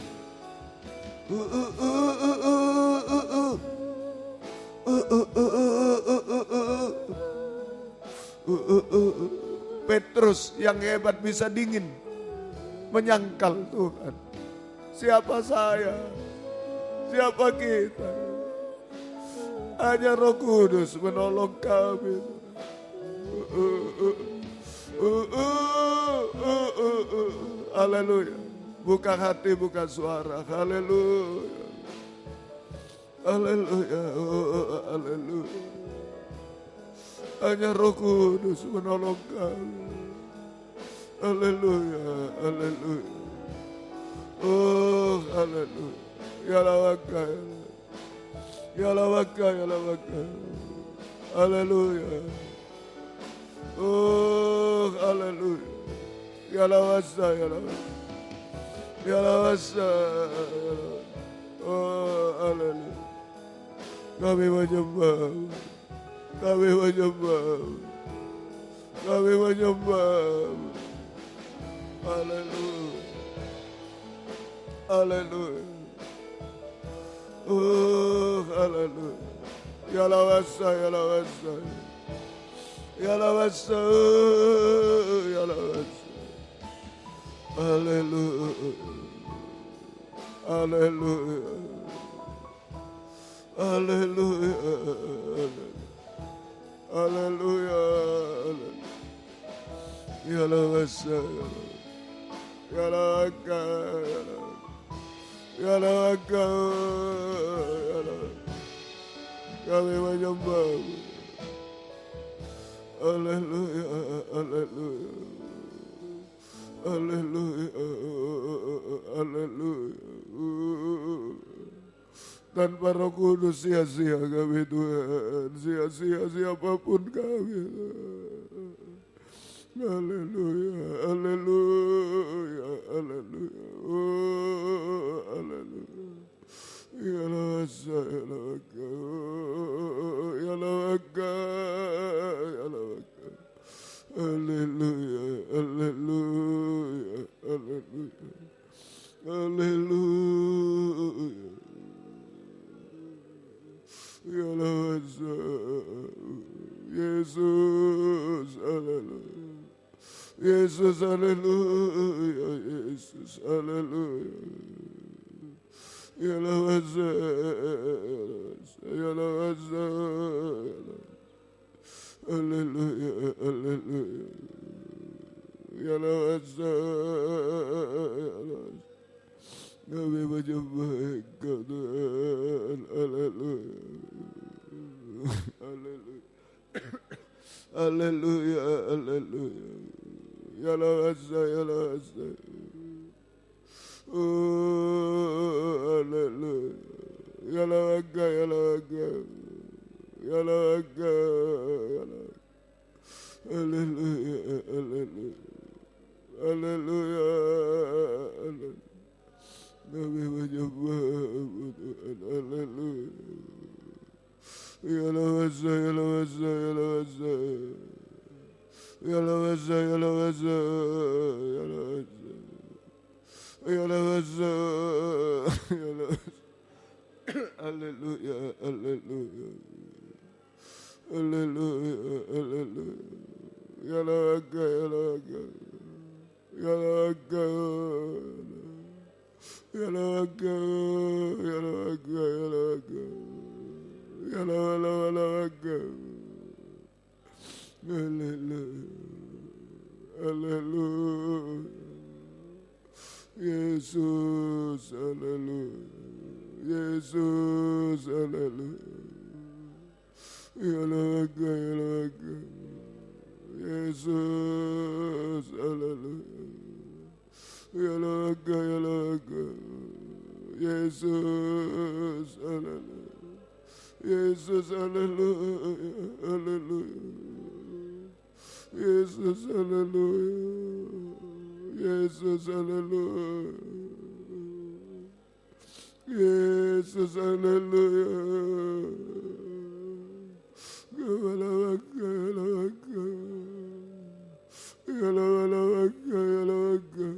Petrus yang hebat bisa dingin, menyangkal Tuhan. Siapa saya? Siapa kita? Hanya Roh Kudus menolong kami. Haleluya. Buka hati, buka suara. Haleluya. Haleluya. Haleluya. Hanya Roh Kudus menolong kami. Haleluya. Haleluya. Oh haleluya. Ya lawaka. Ya lawaka. Ya lawaka. Haleluya. Oh haleluya. Ya lawasa. Ya lawasa. Ya lawasa. Oh haleluya. Kami menyembah. Kami menyembah. Kami menyembah. Haleluya. Haleluya. Oh haleluya. Ya lawasa. Ya lawasa. Ya lawasa. Ya lawasa. Haleluya. Haleluya. Haleluya. Haleluya. Ya lawasa. Ya lawaka. Ya lawaka. Ya lawaka. Kami menyembah. Haleluya. Haleluya. Haleluya. Haleluya. Tanpa Roh Kudus sia-sia kami Tuhan, sia-sia siapapun kami. Haleluya, haleluya, haleluya, oh haleluya. Ya lawasa, ya lawaka, ya lawaka, ya lawaka. Haleluya, haleluya, haleluya. Yesus, haleluya. Yesus, haleluya. Yesus, haleluya. Yalawasa, yalawasa, haleluya, haleluya. Yalawasa, yalawasa. Kami menyembah Engkau Tuhan, haleluya. Haleluya. Haleluya, haleluya. Yalawasa, yalawasa. Oh, haleluya. Yalawaga, yalawaga. Yalawaga, yalawaga. Haleluya, haleluya. Haleluya, haleluya. Kami menyembah Tuhan, haleluya. Yalawasa, yalawasa, yalawasa. Yalawasa, yalawasa, yalawasa. Yalawasa, yalawasa. Haleluya, haleluya. Haleluya, haleluya. Yalawaga, yalawaga. Yalawaga, yalawaga, yalawaga, yalawaga. Yalawaga. Haleluya. Haleluya. Yesus, haleluya. Yesus, haleluya. Yalawaga, yalawaga. Yesus, haleluya. Yalawaga, yalawaga. Yesus, haleluya. Yesus, haleluya. Haleluya. Yesus, haleluya. Yesus, haleluya. Yesus, haleluya. Yalawaga, yalawaga. Yalawaga, yalawaga.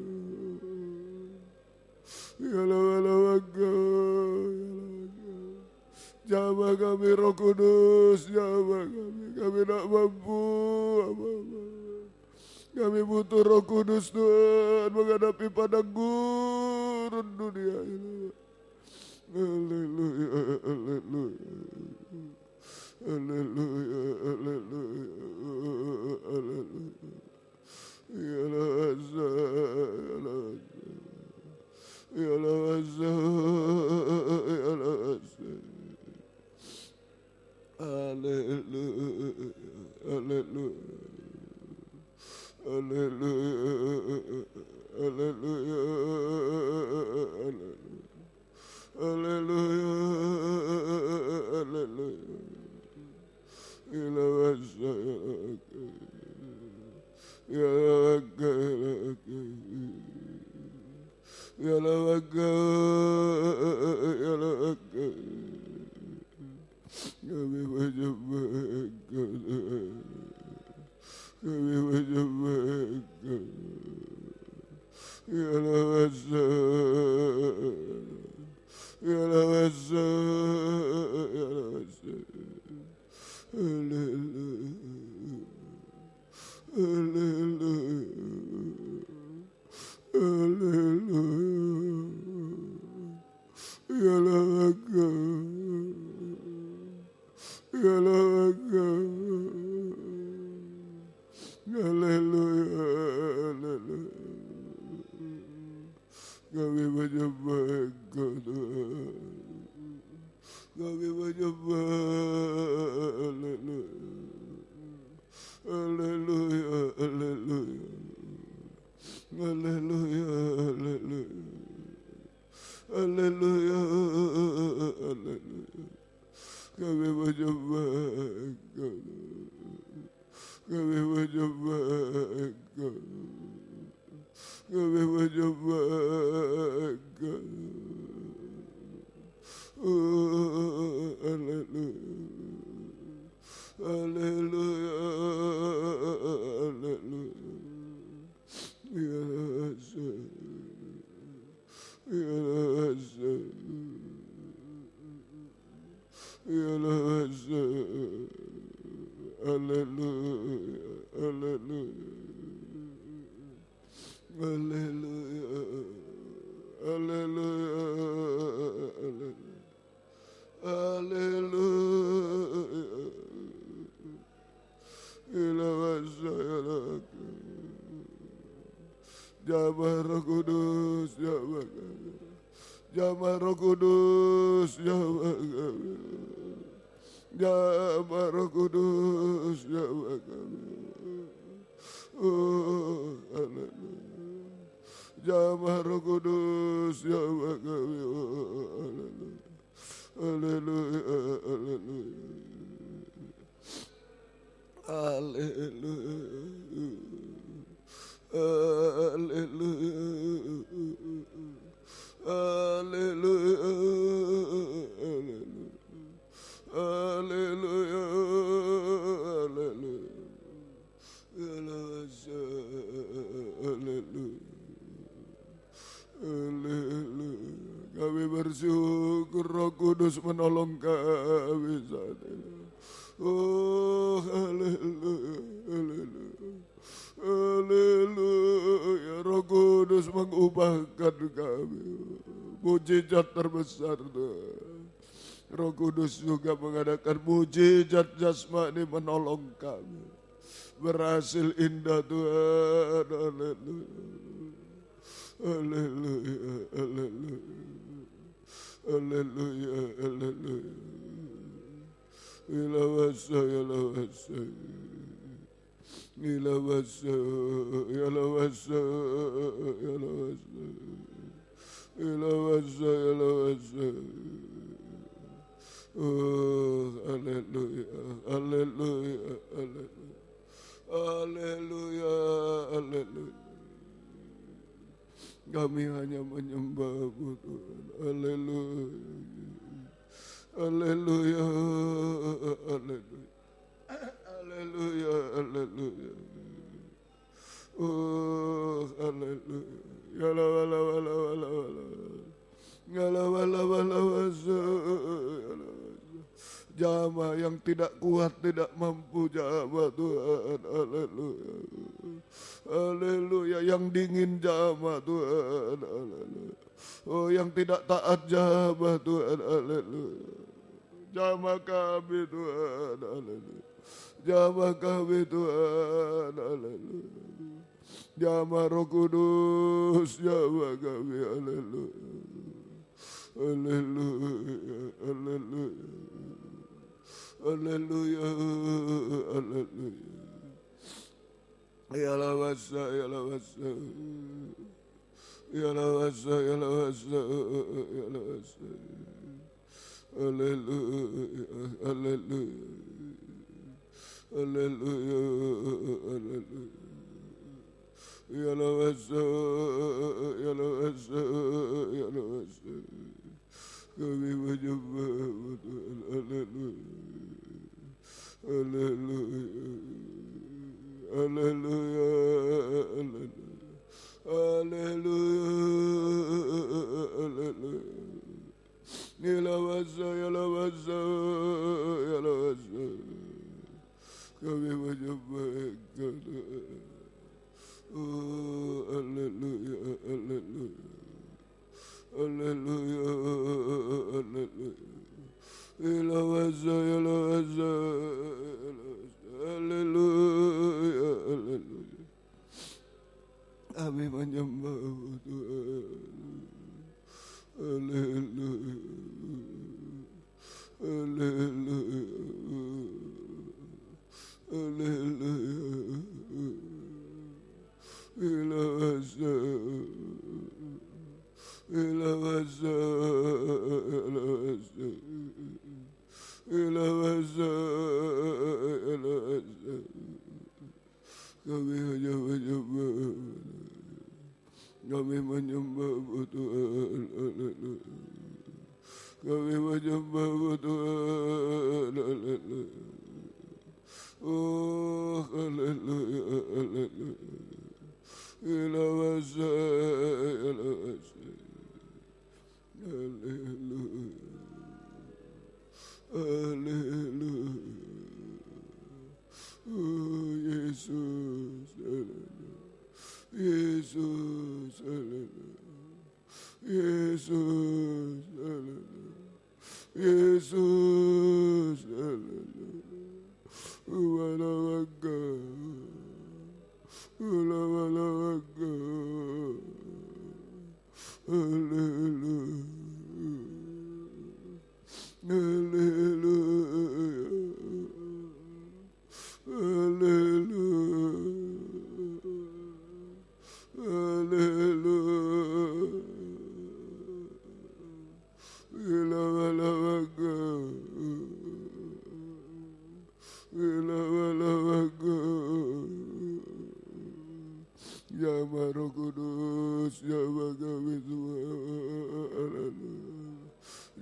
Yalawaga, yalawaga. Jamah kami Roh Kudus, jamah kami tak mampu apa-apa. Kami butuh Roh Kudus Tuhan menghadapi padang gurun dunia ini. Haleluya, haleluya. Haleluya, haleluya. Haleluya. Yalawasa, yalawasa. Yalawasa, yalawasa. Haleluya, haleluya. Haleluya, haleluya, haleluya, haleluya. Yalawasa, yalawasa, yalawasa, yalawasa. Kami menyembah Engkau, kami menyembah Engkau. Yalawasa, yalawasa, yalawasa. Haleluya, haleluya, haleluya. Yalawasa, yalawasa. Haleluya, haleluya. Kami menyembah Engkau Tuhan. Kami menyembah, haleluya. Haleluya, haleluya. Haleluya, haleluya. Haleluya, haleluya. Kami menyembah Engkau. Kami menyembah Engkau. Kami menyembah Engkau. Oh, haleluya. Haleluya, haleluya. Yalawasa, yalawasa. Yalawasa, Jamah Roh Kudus, Jamah Roh Kudus, Jamah Roh Kudus, oh haleluya. Jamah Roh Kudus, haleluya, haleluya, haleluya. Haleluya, haleluya, haleluya, haleluya. Kami bersyukur Roh Kudus menolong kami saat ini. Oh haleluya, haleluya. Haleluya, Roh Kudus mengubahkan kami. Mujizat terbesar Tuhan. Roh Kudus juga mengadakan mujizat jasmani menolong kami. Berhasil indah Tuhan. Haleluya. Haleluya, haleluya. Haleluya, haleluya. Ilawasa, ilawasa. Ilawasa, ilawasa, ilawasa, ilawasa, ilawasa. Oh, haleluya, haleluya, haleluya, haleluya, haleluya. Kami hanya menyembah-Mu Tuhan. Haleluya, haleluya, haleluya. Haleluya, haleluya. Oh, haleluya. Yala wala wala wala wala. Yala wala wala wasa. Jamaah yang tidak kuat, tidak mampu jamaah Tuhan. Haleluya. Haleluya, yang dingin jamaah Tuhan. Haleluya. Oh, yang tidak taat jamaah Tuhan. Haleluya. Jamaah kami Tuhan. Haleluya. Jamah kami Tuhan, haleluya. Jamah Roh Kudus, jamah kami, haleluya. Haleluya, haleluya. Haleluya, haleluya. Ya lawasa, ya lawasa. Ya lawasa, ya lawasa, ya lawasa. Haleluya, haleluya. Haleluya, haleluya. Ya lawasa, ya lawasa, ya lawasa. Kami menyembah Tuhan. Haleluya. Haleluya. Haleluya. Haleluya. Haleluya. Ya lawasa, ya lawasa, ya lawasa. Kami menyembah Tuhan. Oh, haleluya, haleluya. Haleluya, haleluya. Ilawasa, ilawasa, haleluya, haleluya. Kami menyembah Tuhan. Haleluya, haleluya, haleluya. Ilawasa, ilawasa, ilawasa, ilawasa, ilawasa. Kami hanya menyembah, kami menyembah Tuhan. Haleluya. Kami menyembah Tuhan. Haleluya. Oh, haleluya, haleluya. Ilawasa, ilawasa. Haleluya. Haleluya. Oh Yesus, haleluya. Yesus, haleluya. Yesus, haleluya. Yesus, haleluya. Walawaga, walawaga, haleluya, haleluya, haleluya, haleluya, walawaga, walawaga, ya Maha Kudus, ya Bagawi Tuhan,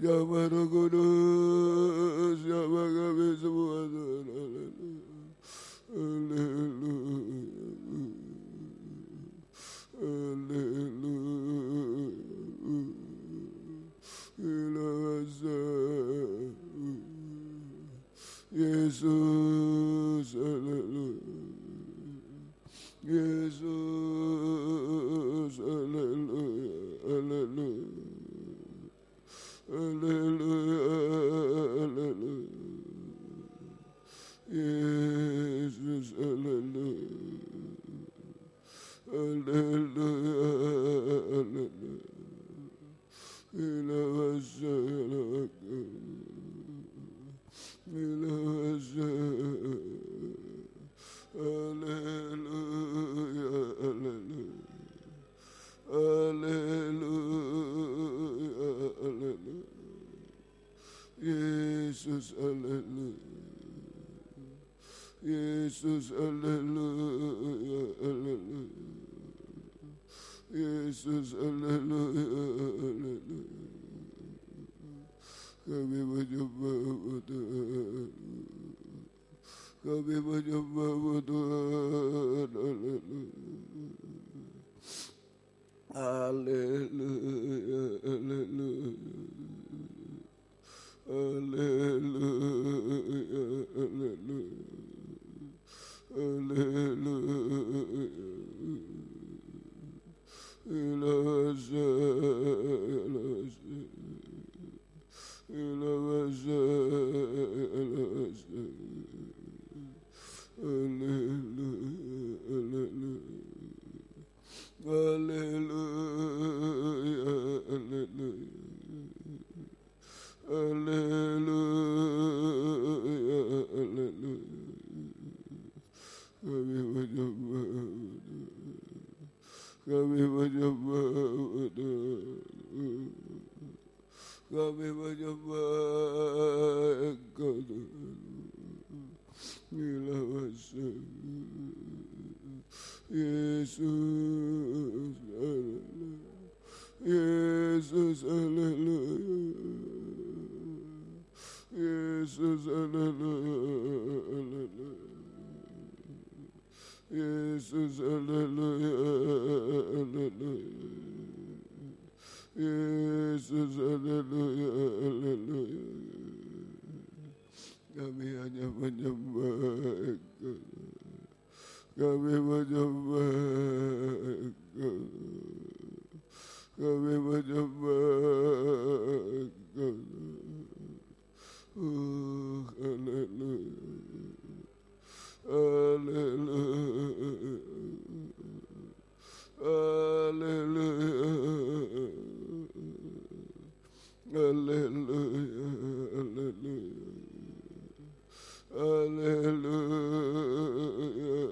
ya Maha Kudus, ya Bagawi Tuhan, haleluya, haleluya, Yesus, haleluya. Yesus, haleluya, haleluya, haleluya, haleluya. Yesus, haleluya, haleluya, haleluya. Ilawasa, ilawasa. Haleluya, haleluya, haleluya, haleluya. Yesus, haleluya, Yesus, haleluya, haleluya. Yesus, haleluya, haleluya. Kami menyembah Tuhan. Kami menyembah Tuhan, haleluya, haleluya, haleluya, haleluya, haleluya, ilawasa, ilawasa, ilawasa. Haleluya, haleluya, haleluya, haleluya, haleluya. Kami menyembah, kami menyembah, kami menyembah Engkau Tuhan. Ilawasa, Yesus, haleluya, Yesus, haleluya, Yesus, haleluya, haleluya, Yesus, haleluya, haleluya, Yesus, haleluya, haleluya. Kami hanya menyembah Engkau, kami menyembah Engkau, kami menyembah Engkau. Haleluya, haleluya, haleluya, haleluya, haleluya. Haleluya,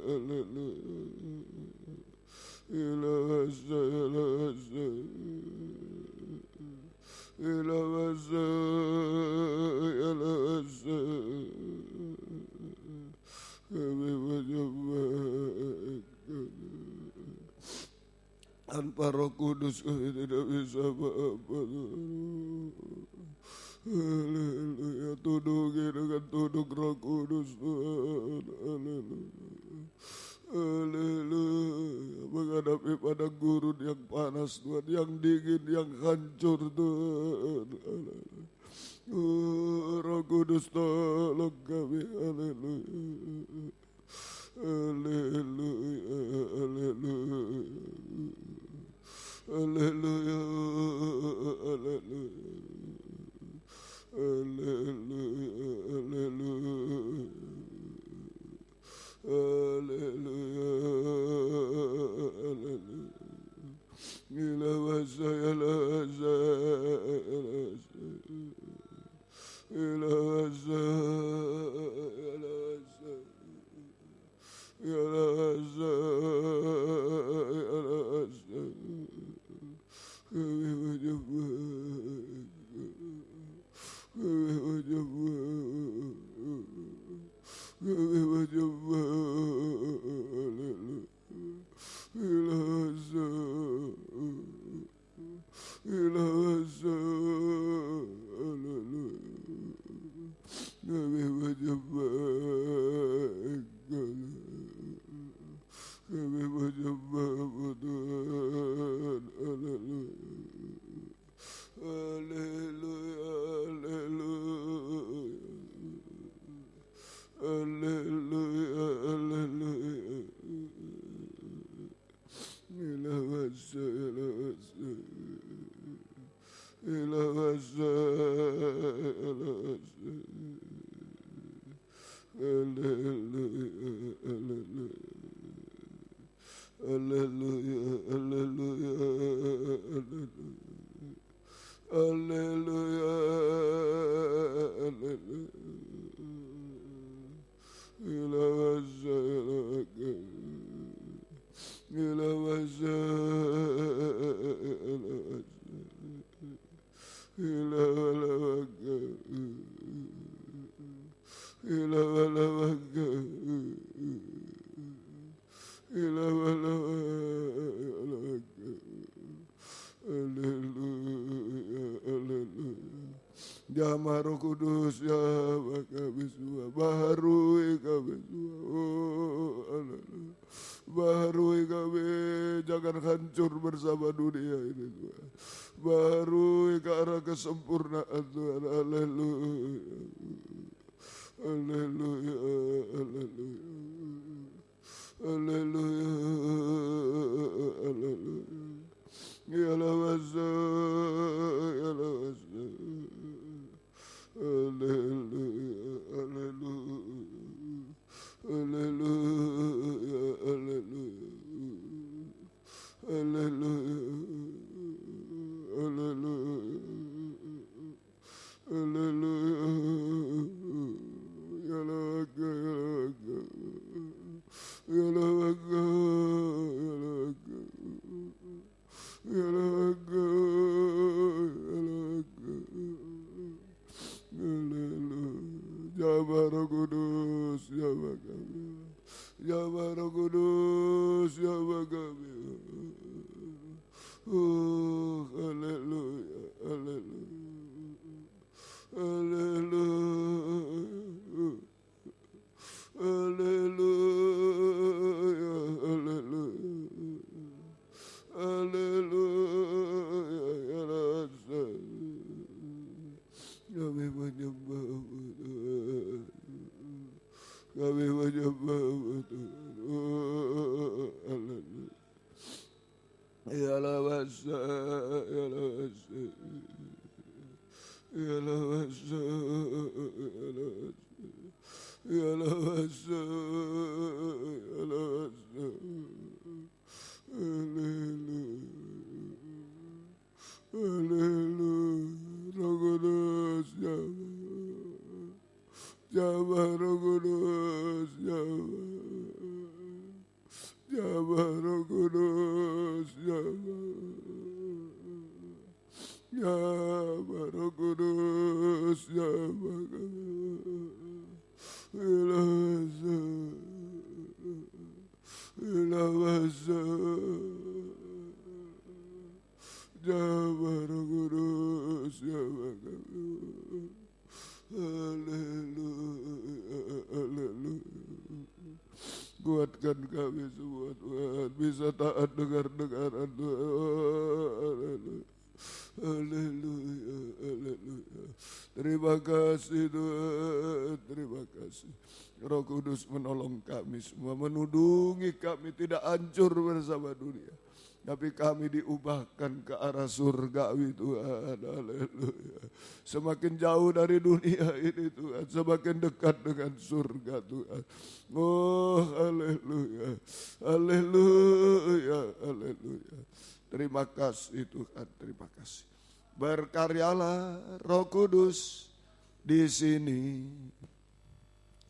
haleluya. Ilawasa, ilawasa, ilawasa, ilawasa. Kami menyembah tanpa Roh Kudus kami tidak bisa apa-apa. Haleluya, tudungi dengan tudung Roh Kudus Tuhan. Haleluya, haleluya. Menghadapi padang gurun yang panas Tuhan, yang dingin, yang hancur Tuhan. Haleluya. Roh Kudus tolong kami. Haleluya, Haleluya. Ilawasa, ilawasa, ilawasa, ilawasa, ilawasa, kami menyembah, kami menyembah, kami menyembah. Ilawasa, ilawasa, kami menyembah, kami menyembah Tuhan. Haleluya, haleluya, haleluya, haleluya. Ilawasa, ilawasa, ilawasa, ilawasa. Haleluya, haleluya, haleluya, haleluya, haleluya, haleluya. Ilawasa, ilawasa, ilawasa, ilawasa, Jamaah Roh Kudus, ya kami semua baharui kami semua. Oh, haleluya. Baharui kami, jangan hancur bersama dunia ini Tuhan. Baharui ke arah kesempurnaan Tuhan. Haleluya. Haleluya. Haleluya. Haleluya. Haleluya. Ya lawasa, ya lawasa. Haleluya. Haleluya. Haleluya, haleluya, haleluya, haleluya, haleluya, ya laka, ya laka, ya laka, ya laka, ya laka, haleluya. Jamaah Roh Kudus, jamaah kami. Jamaah Roh Kudus, jamaah kami. Oh, haleluya, haleluya, haleluya, haleluya, haleluya, haleluya, ya rasa. Kami menyembah Tuhan, kami menyembah Tuhan. Oh, haleluya. Ya lawasa, ya lawasa, ya lawasa, ya lawasa, ya lawasa. Haleluya, haleluya. Roh Kudus, jamaah Roh Kudus, jamaah Roh Kudus, jamaah Roh Kudus, jamaah ilawasa, ilawasa, jamaah Roh Kudus, jamaah. Haleluya, haleluya. Kuatkan kami semua Tuhan, bisa taat dengar-dengaran Tuhan. Haleluya, haleluya. Terima kasih Tuhan, terima kasih. Roh Kudus menolong kami semua, menudungi kami tidak hancur bersama dunia. tapi kami diubahkan ke arah surgawi Tuhan. Haleluya. Semakin jauh dari dunia ini Tuhan, semakin dekat dengan surga Tuhan. Oh haleluya, haleluya, haleluya. Terima kasih Tuhan, terima kasih. Berkaryalah Roh Kudus di sini.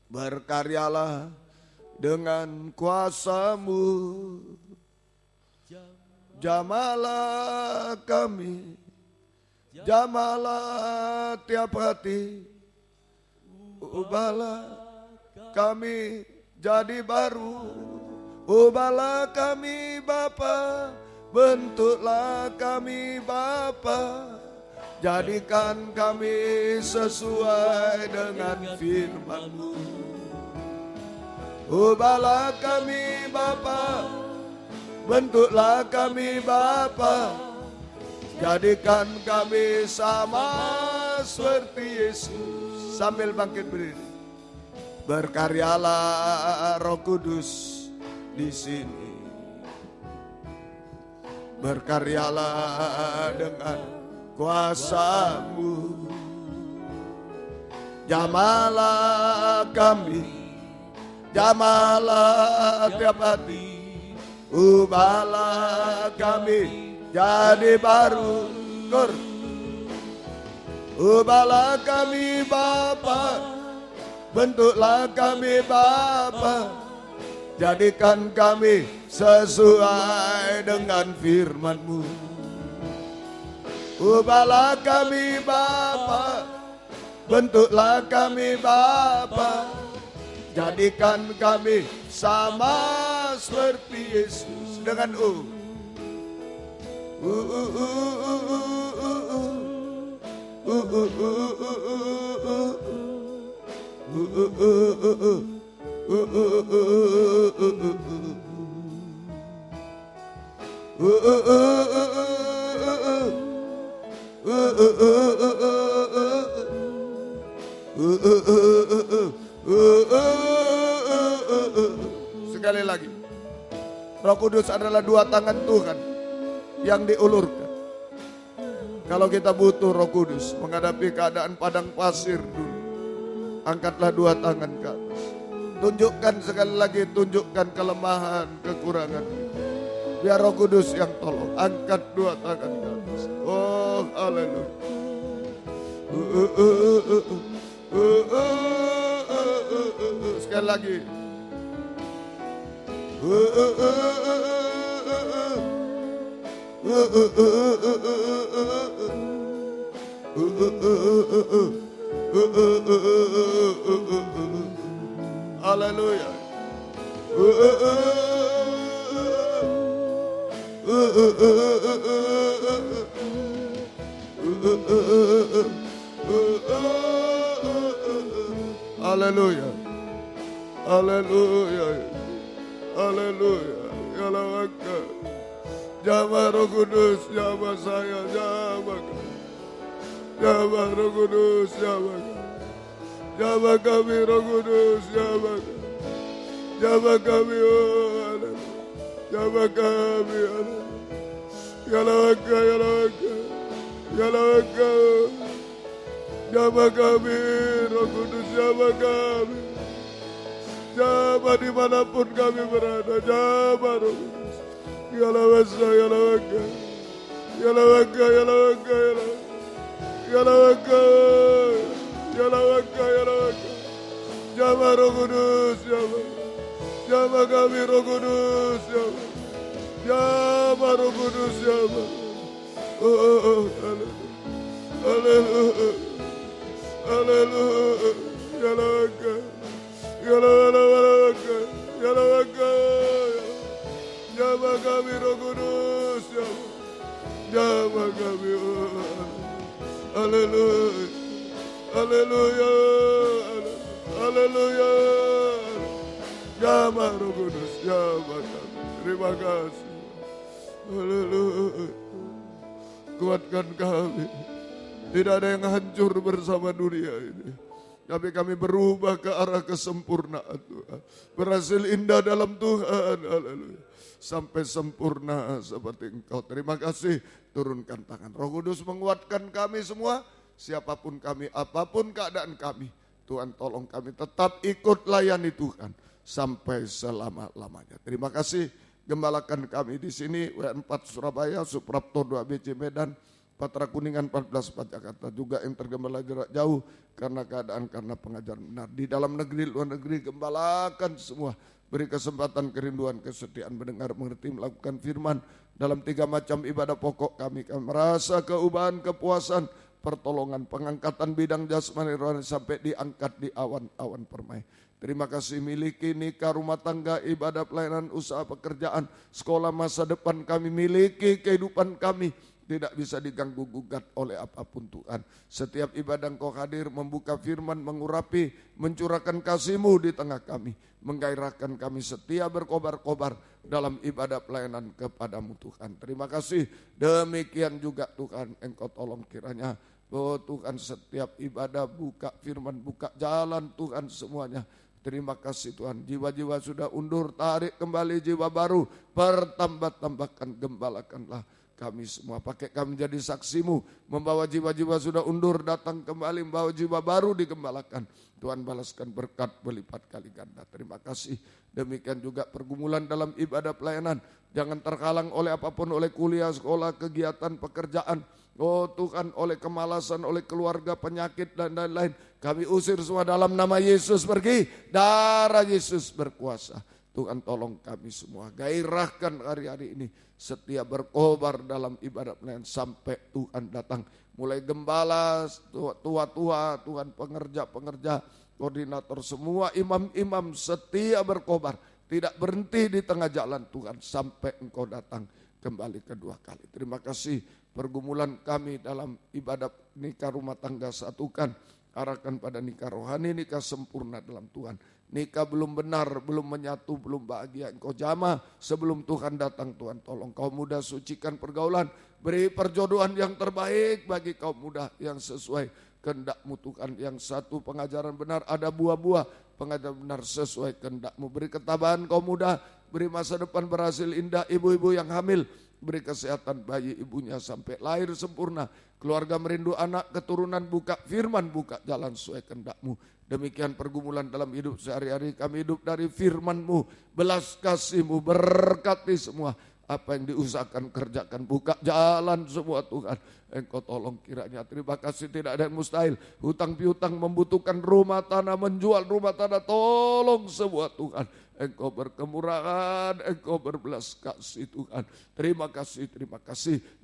Berkaryalah dengan kuasa-Mu. Jamalah kami, jamalah tiap hati, ubahlah kami jadi baru, ubahlah kami Bapa, bentuklah kami Bapa, jadikan kami sesuai dengan firman-Mu. Ubahlah kami Bapa, bentuklah kami Bapa, jadikan kami sama seperti Yesus. Sambil bangkit berdiri. Berkaryalah Roh Kudus di sini. Berkaryalah dengan kuasa-Mu. Jamalah kami, jamalah tiap hati, ubahlah kami jadi baru. Ubahlah kami Bapa, bentuklah kami Bapa, jadikan kami sesuai dengan firman-Mu. Ubahlah kami Bapa, bentuklah kami Bapa, jadikan kami sama seperti Yesus. Dengan sekali lagi. Roh Kudus adalah dua tangan Tuhan yang diulurkan. Kalau kita butuh Roh Kudus menghadapi keadaan padang pasir dulu, angkatlah dua tangan ke atas. Tunjukkan sekali lagi, tunjukkan kelemahan, kekurangan. Biar Roh Kudus yang tolong. Angkat dua tangan ke atas. Oh haleluya. Sekali lagi. Haleluya. Haleluya. Haleluya. Haleluya. Ya lawaka. Jama Roh Kudus, jama saya, jama kami. Jama Roh Kudus, jama kami. Jama kami Roh Kudus, jama kami. Jama kami, oh haleluya. Jama kami, haleluya. Ya lawaka, ya lawaka. Ya lawaka. Jama kami Roh Kudus, jama kami. Jama dimanapun kami berada, jama Roh Kudus. Ya lawaka, ya lawaka. Ya lawaka, ya lawaka, ya lawaka. Ya lawaka. Ya lawaka, ya lawaka. Jama Roh Kudus, jama. Jama kami Roh Kudus, jama. Jama Roh Kudus, jama. Oh, haleluya. Haleluya. Haleluya. Ya lawaka. Ya lawaka. Ya lawaka. Jama kami Roh Kudus, jama. Jama kami, oh. Haleluya. Haleluya. Haleluya. Jama Roh Kudus, jama kami. Terima kasih. Haleluya. Kuatkan kami. Tidak ada yang hancur bersama dunia ini. Tapi kami berubah ke arah kesempurnaan Tuhan. Berhasil indah dalam Tuhan. Haleluya. sampai sempurna seperti Engkau. Terima kasih, turunkan tangan. Roh Kudus menguatkan kami semua, siapapun kami, apapun keadaan kami. Tuhan tolong kami tetap ikut layani Tuhan sampai selama-lamanya. Terima kasih, gembalakan kami di sini, WN4 Surabaya, Suprapto 2 BC Medan, Patra Kuningan 14 Jakarta, juga yang tergembala jarak jauh karena keadaan, karena pengajaran benar. Di dalam negeri, luar negeri, gembalakan semua. Beri kesempatan, kerinduan, kesetiaan, mendengar, mengerti, melakukan firman dalam 3 macam ibadah pokok kami. Kami merasa keubahan, kepuasan, pertolongan, pengangkatan bidang jasmani rohani sampai diangkat di awan-awan permai. Terima kasih, miliki nikah, rumah tangga, ibadah, pelayanan, usaha, pekerjaan, sekolah, masa depan kami, miliki kehidupan kami. Tidak bisa diganggu gugat oleh apapun Tuhan. Setiap ibadah Engkau hadir, membuka firman, mengurapi, mencurahkan kasih-Mu di tengah kami. Menggairahkan kami setia berkobar-kobar dalam ibadah pelayanan kepada-Mu Tuhan. Terima kasih. Demikian juga Tuhan, Engkau tolong kiranya. Oh Tuhan, setiap ibadah buka firman, buka jalan Tuhan semuanya. Terima kasih Tuhan, jiwa-jiwa sudah undur, tarik kembali jiwa baru, bertambah-tambahkan, gembalakanlah kami semua, pakai kami jadi saksi-Mu, membawa jiwa-jiwa sudah undur datang kembali, membawa jiwa baru digembalakan. Tuhan balaskan berkat berlipat kali ganda. Terima kasih. Demikian juga pergumulan dalam ibadah pelayanan, jangan terhalang oleh apapun, oleh kuliah, sekolah, kegiatan, pekerjaan. Oh Tuhan, oleh kemalasan, oleh keluarga, penyakit dan lain-lain. Kami usir semua dalam nama Yesus, pergi. Darah Yesus berkuasa. Tuhan tolong kami semua, gairahkan hari-hari ini setia berkobar dalam ibadat pelayanan sampai Tuhan datang. Mulai gembala, tua-tua, Tuhan pengerja-pengerja, koordinator, semua imam-imam setia berkobar. Tidak berhenti di tengah jalan Tuhan sampai Engkau datang kembali kedua kali. Terima kasih, pergumulan kami dalam ibadat nikah rumah tangga satukan. Arahkan pada nikah rohani, nikah sempurna dalam Tuhan. Nikah belum benar, belum menyatu, belum bahagia. Engkau jamah sebelum Tuhan datang. Tuhan tolong kaum muda, sucikan pergaulan. Beri perjodohan yang terbaik bagi kaum muda yang sesuai kehendak-Mu Tuhan. Yang satu pengajaran benar, ada buah-buah pengajaran benar sesuai kehendak-Mu. Beri ketabahan kaum muda, beri masa depan berhasil indah. Ibu-ibu yang hamil, beri kesehatan bayi ibunya sampai lahir sempurna. Keluarga merindu anak, keturunan, buka firman, buka jalan sesuai kehendak-Mu. Demikian pergumulan dalam hidup sehari-hari, kami hidup dari firman-Mu, belas kasih-Mu, berkati semua. Apa yang diusahakan, kerjakan, buka jalan semua Tuhan. Engkau tolong kiranya. Terima kasih, tidak ada yang mustahil. Hutang piutang membutuhkan rumah tanah, menjual rumah tanah, tolong semua Tuhan. Engkau berkemurahan, Engkau berbelas kasih Tuhan. Terima kasih.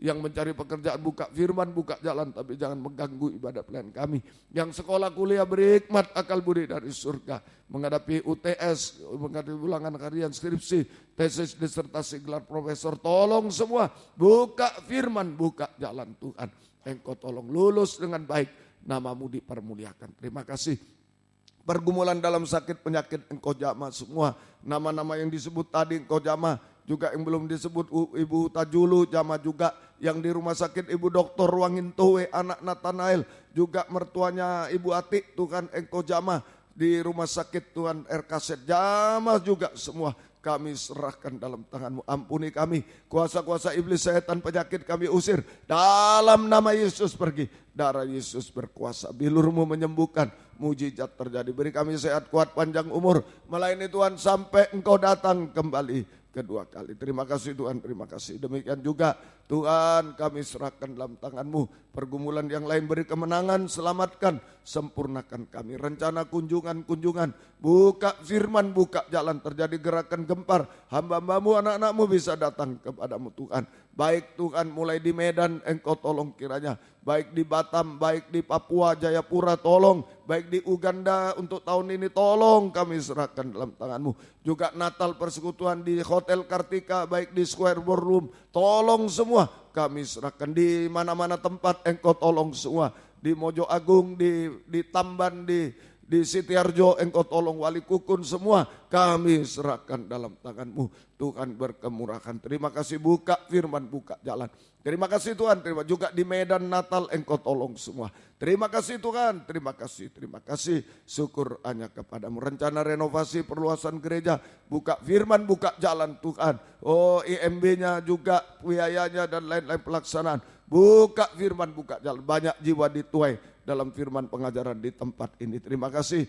Yang mencari pekerjaan buka firman, buka jalan, tapi jangan mengganggu ibadah pelayan kami. Yang sekolah kuliah beri hikmat akal budi dari surga. Menghadapi UTS, menghadapi ulangan harian, skripsi, tesis, disertasi, gelar profesor, tolong semua. Buka firman, buka jalan Tuhan. Engkau tolong lulus dengan baik, nama-Mu dipermuliakan. Terima kasih. Pergumulan dalam sakit penyakit Engkau jamah semua. Nama-nama yang disebut tadi Engkau jamah. Juga yang belum disebut Ibu Tajulu jamah juga. Yang di rumah sakit Ibu Dr. Ruangin Towe, anak Nathanael. Juga mertuanya Ibu Atik, Tuhan Engkau jamah. Di rumah sakit Tuhan RKZ jamah juga semua. Kami serahkan dalam tangan-Mu, ampuni kami. Kuasa-kuasa iblis, setan, penyakit kami usir. Dalam nama Yesus pergi. Darah Yesus berkuasa, bilur-Mu menyembuhkan. Mujizat terjadi, beri kami sehat, kuat, panjang umur. Melayani Tuhan sampai Engkau datang kembali kedua kali. Terima kasih Tuhan, terima kasih. Demikian juga Tuhan kami serahkan dalam tangan-Mu. Pergumulan yang lain beri kemenangan, selamatkan, sempurnakan kami. Rencana kunjungan, buka firman, buka jalan, terjadi gerakan gempar. Hamba-Hamba-Mu, anak-anak-Mu bisa datang kepada-Mu Tuhan. Baik Tuhan, mulai di Medan Engkau tolong kiranya. Baik di Batam, baik di Papua, Jayapura tolong. Baik di Uganda untuk tahun ini tolong kami serahkan dalam tangan-Mu. Juga Natal persekutuan di Hotel Kartika, baik di Square Ballroom, tolong semua kami serahkan. Di mana-mana tempat Engkau tolong semua. Di Mojo Agung, di Tamban, di di Sitiarjo Engkau tolong, Wali Kukun semua kami serahkan dalam tangan-Mu. Tuhan berkemurahan. Terima kasih, buka firman, buka jalan. Terima kasih Tuhan, terima juga di Medan Natal Engkau tolong semua. Terima kasih Tuhan, terima kasih. Syukur hanya kepadamu. Rencana renovasi perluasan gereja, buka firman, buka jalan Tuhan. Oh, IMB-nya juga biayanya dan lain-lain pelaksanaan. Buka firman, buka jalan. Banyak jiwa dituai dalam firman pengajaran di tempat ini. Terima kasih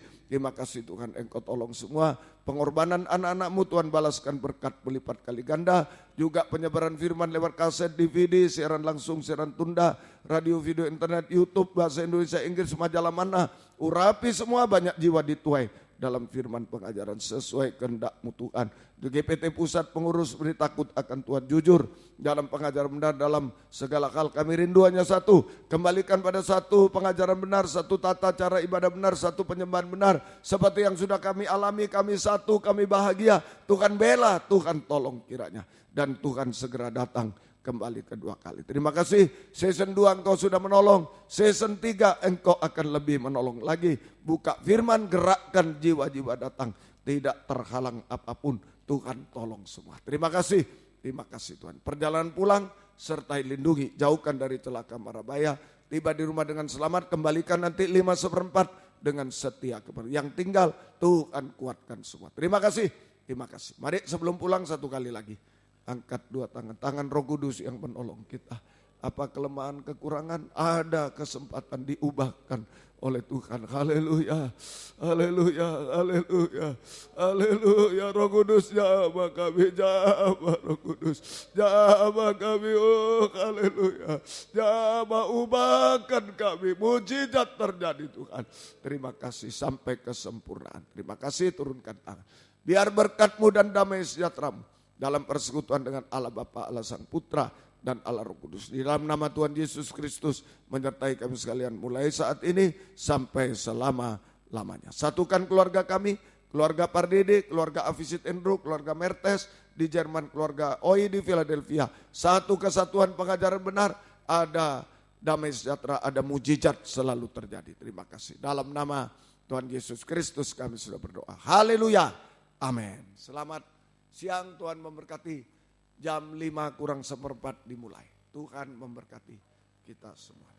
Tuhan, Engkau tolong semua. Pengorbanan anak-anak-Mu Tuhan balaskan berkat berlipat kali ganda. Juga penyebaran firman lewat kaset, DVD, siaran langsung, siaran tunda, radio, video, internet, YouTube, bahasa Indonesia, Inggris, majalah mana. Urapi semua, banyak jiwa dituai dalam firman pengajaran sesuai kehendak-Mu Tuhan. Di GPT Pusat Pengurus beri takut akan Tuhan, jujur dalam pengajaran benar dalam segala hal. Kami rindu hanya satu, kembalikan pada satu pengajaran benar, satu tata cara ibadah benar, satu penyembahan benar. Seperti yang sudah kami alami, kami satu, kami bahagia. Tuhan bela, Tuhan tolong kiranya. Dan Tuhan segera datang kembali kedua kali. Terima kasih, season 2 Engkau sudah menolong, season 3 Engkau akan lebih menolong lagi. Buka firman, gerakkan jiwa-jiwa datang, tidak terhalang apapun. Tuhan tolong semua. Terima kasih Tuhan. Perjalanan pulang sertai lindungi, jauhkan dari celaka mara bahaya. Tiba di rumah dengan selamat, kembalikan nanti 5/4 dengan setia kepada yang tinggal. Tuhan kuatkan semua. Terima kasih. Mari sebelum pulang satu kali lagi, angkat dua tangan Roh Kudus yang menolong kita. Apa kelemahan, kekurangan, ada kesempatan diubahkan oleh Tuhan. Haleluya, Roh Kudus jamah kami, Roh Kudus jamah kami, oh haleluya, jamah ubahkan kami, mujizat terjadi Tuhan. Terima kasih sampai kesempurnaan. Terima kasih, turunkan tangan. Biar berkat-Mu dan damai sejahtera-Mu dalam persekutuan dengan Allah Bapa, Allah Sang Putra, dan Allah Roh Kudus. Di dalam nama Tuhan Yesus Kristus menyertai kami sekalian mulai saat ini sampai selama-lamanya. Satukan keluarga kami, keluarga Pardede, keluarga Avisit Endro, keluarga Mertes di Jerman, keluarga Oi di Philadelphia. Satu kesatuan pengajaran benar, ada damai sejahtera, ada mujizat selalu terjadi. Terima kasih. Dalam nama Tuhan Yesus Kristus kami sudah berdoa. Haleluya. Amin. Selamat siang, Tuhan memberkati. Jam 5 kurang 1/4 dimulai. Tuhan memberkati kita semua.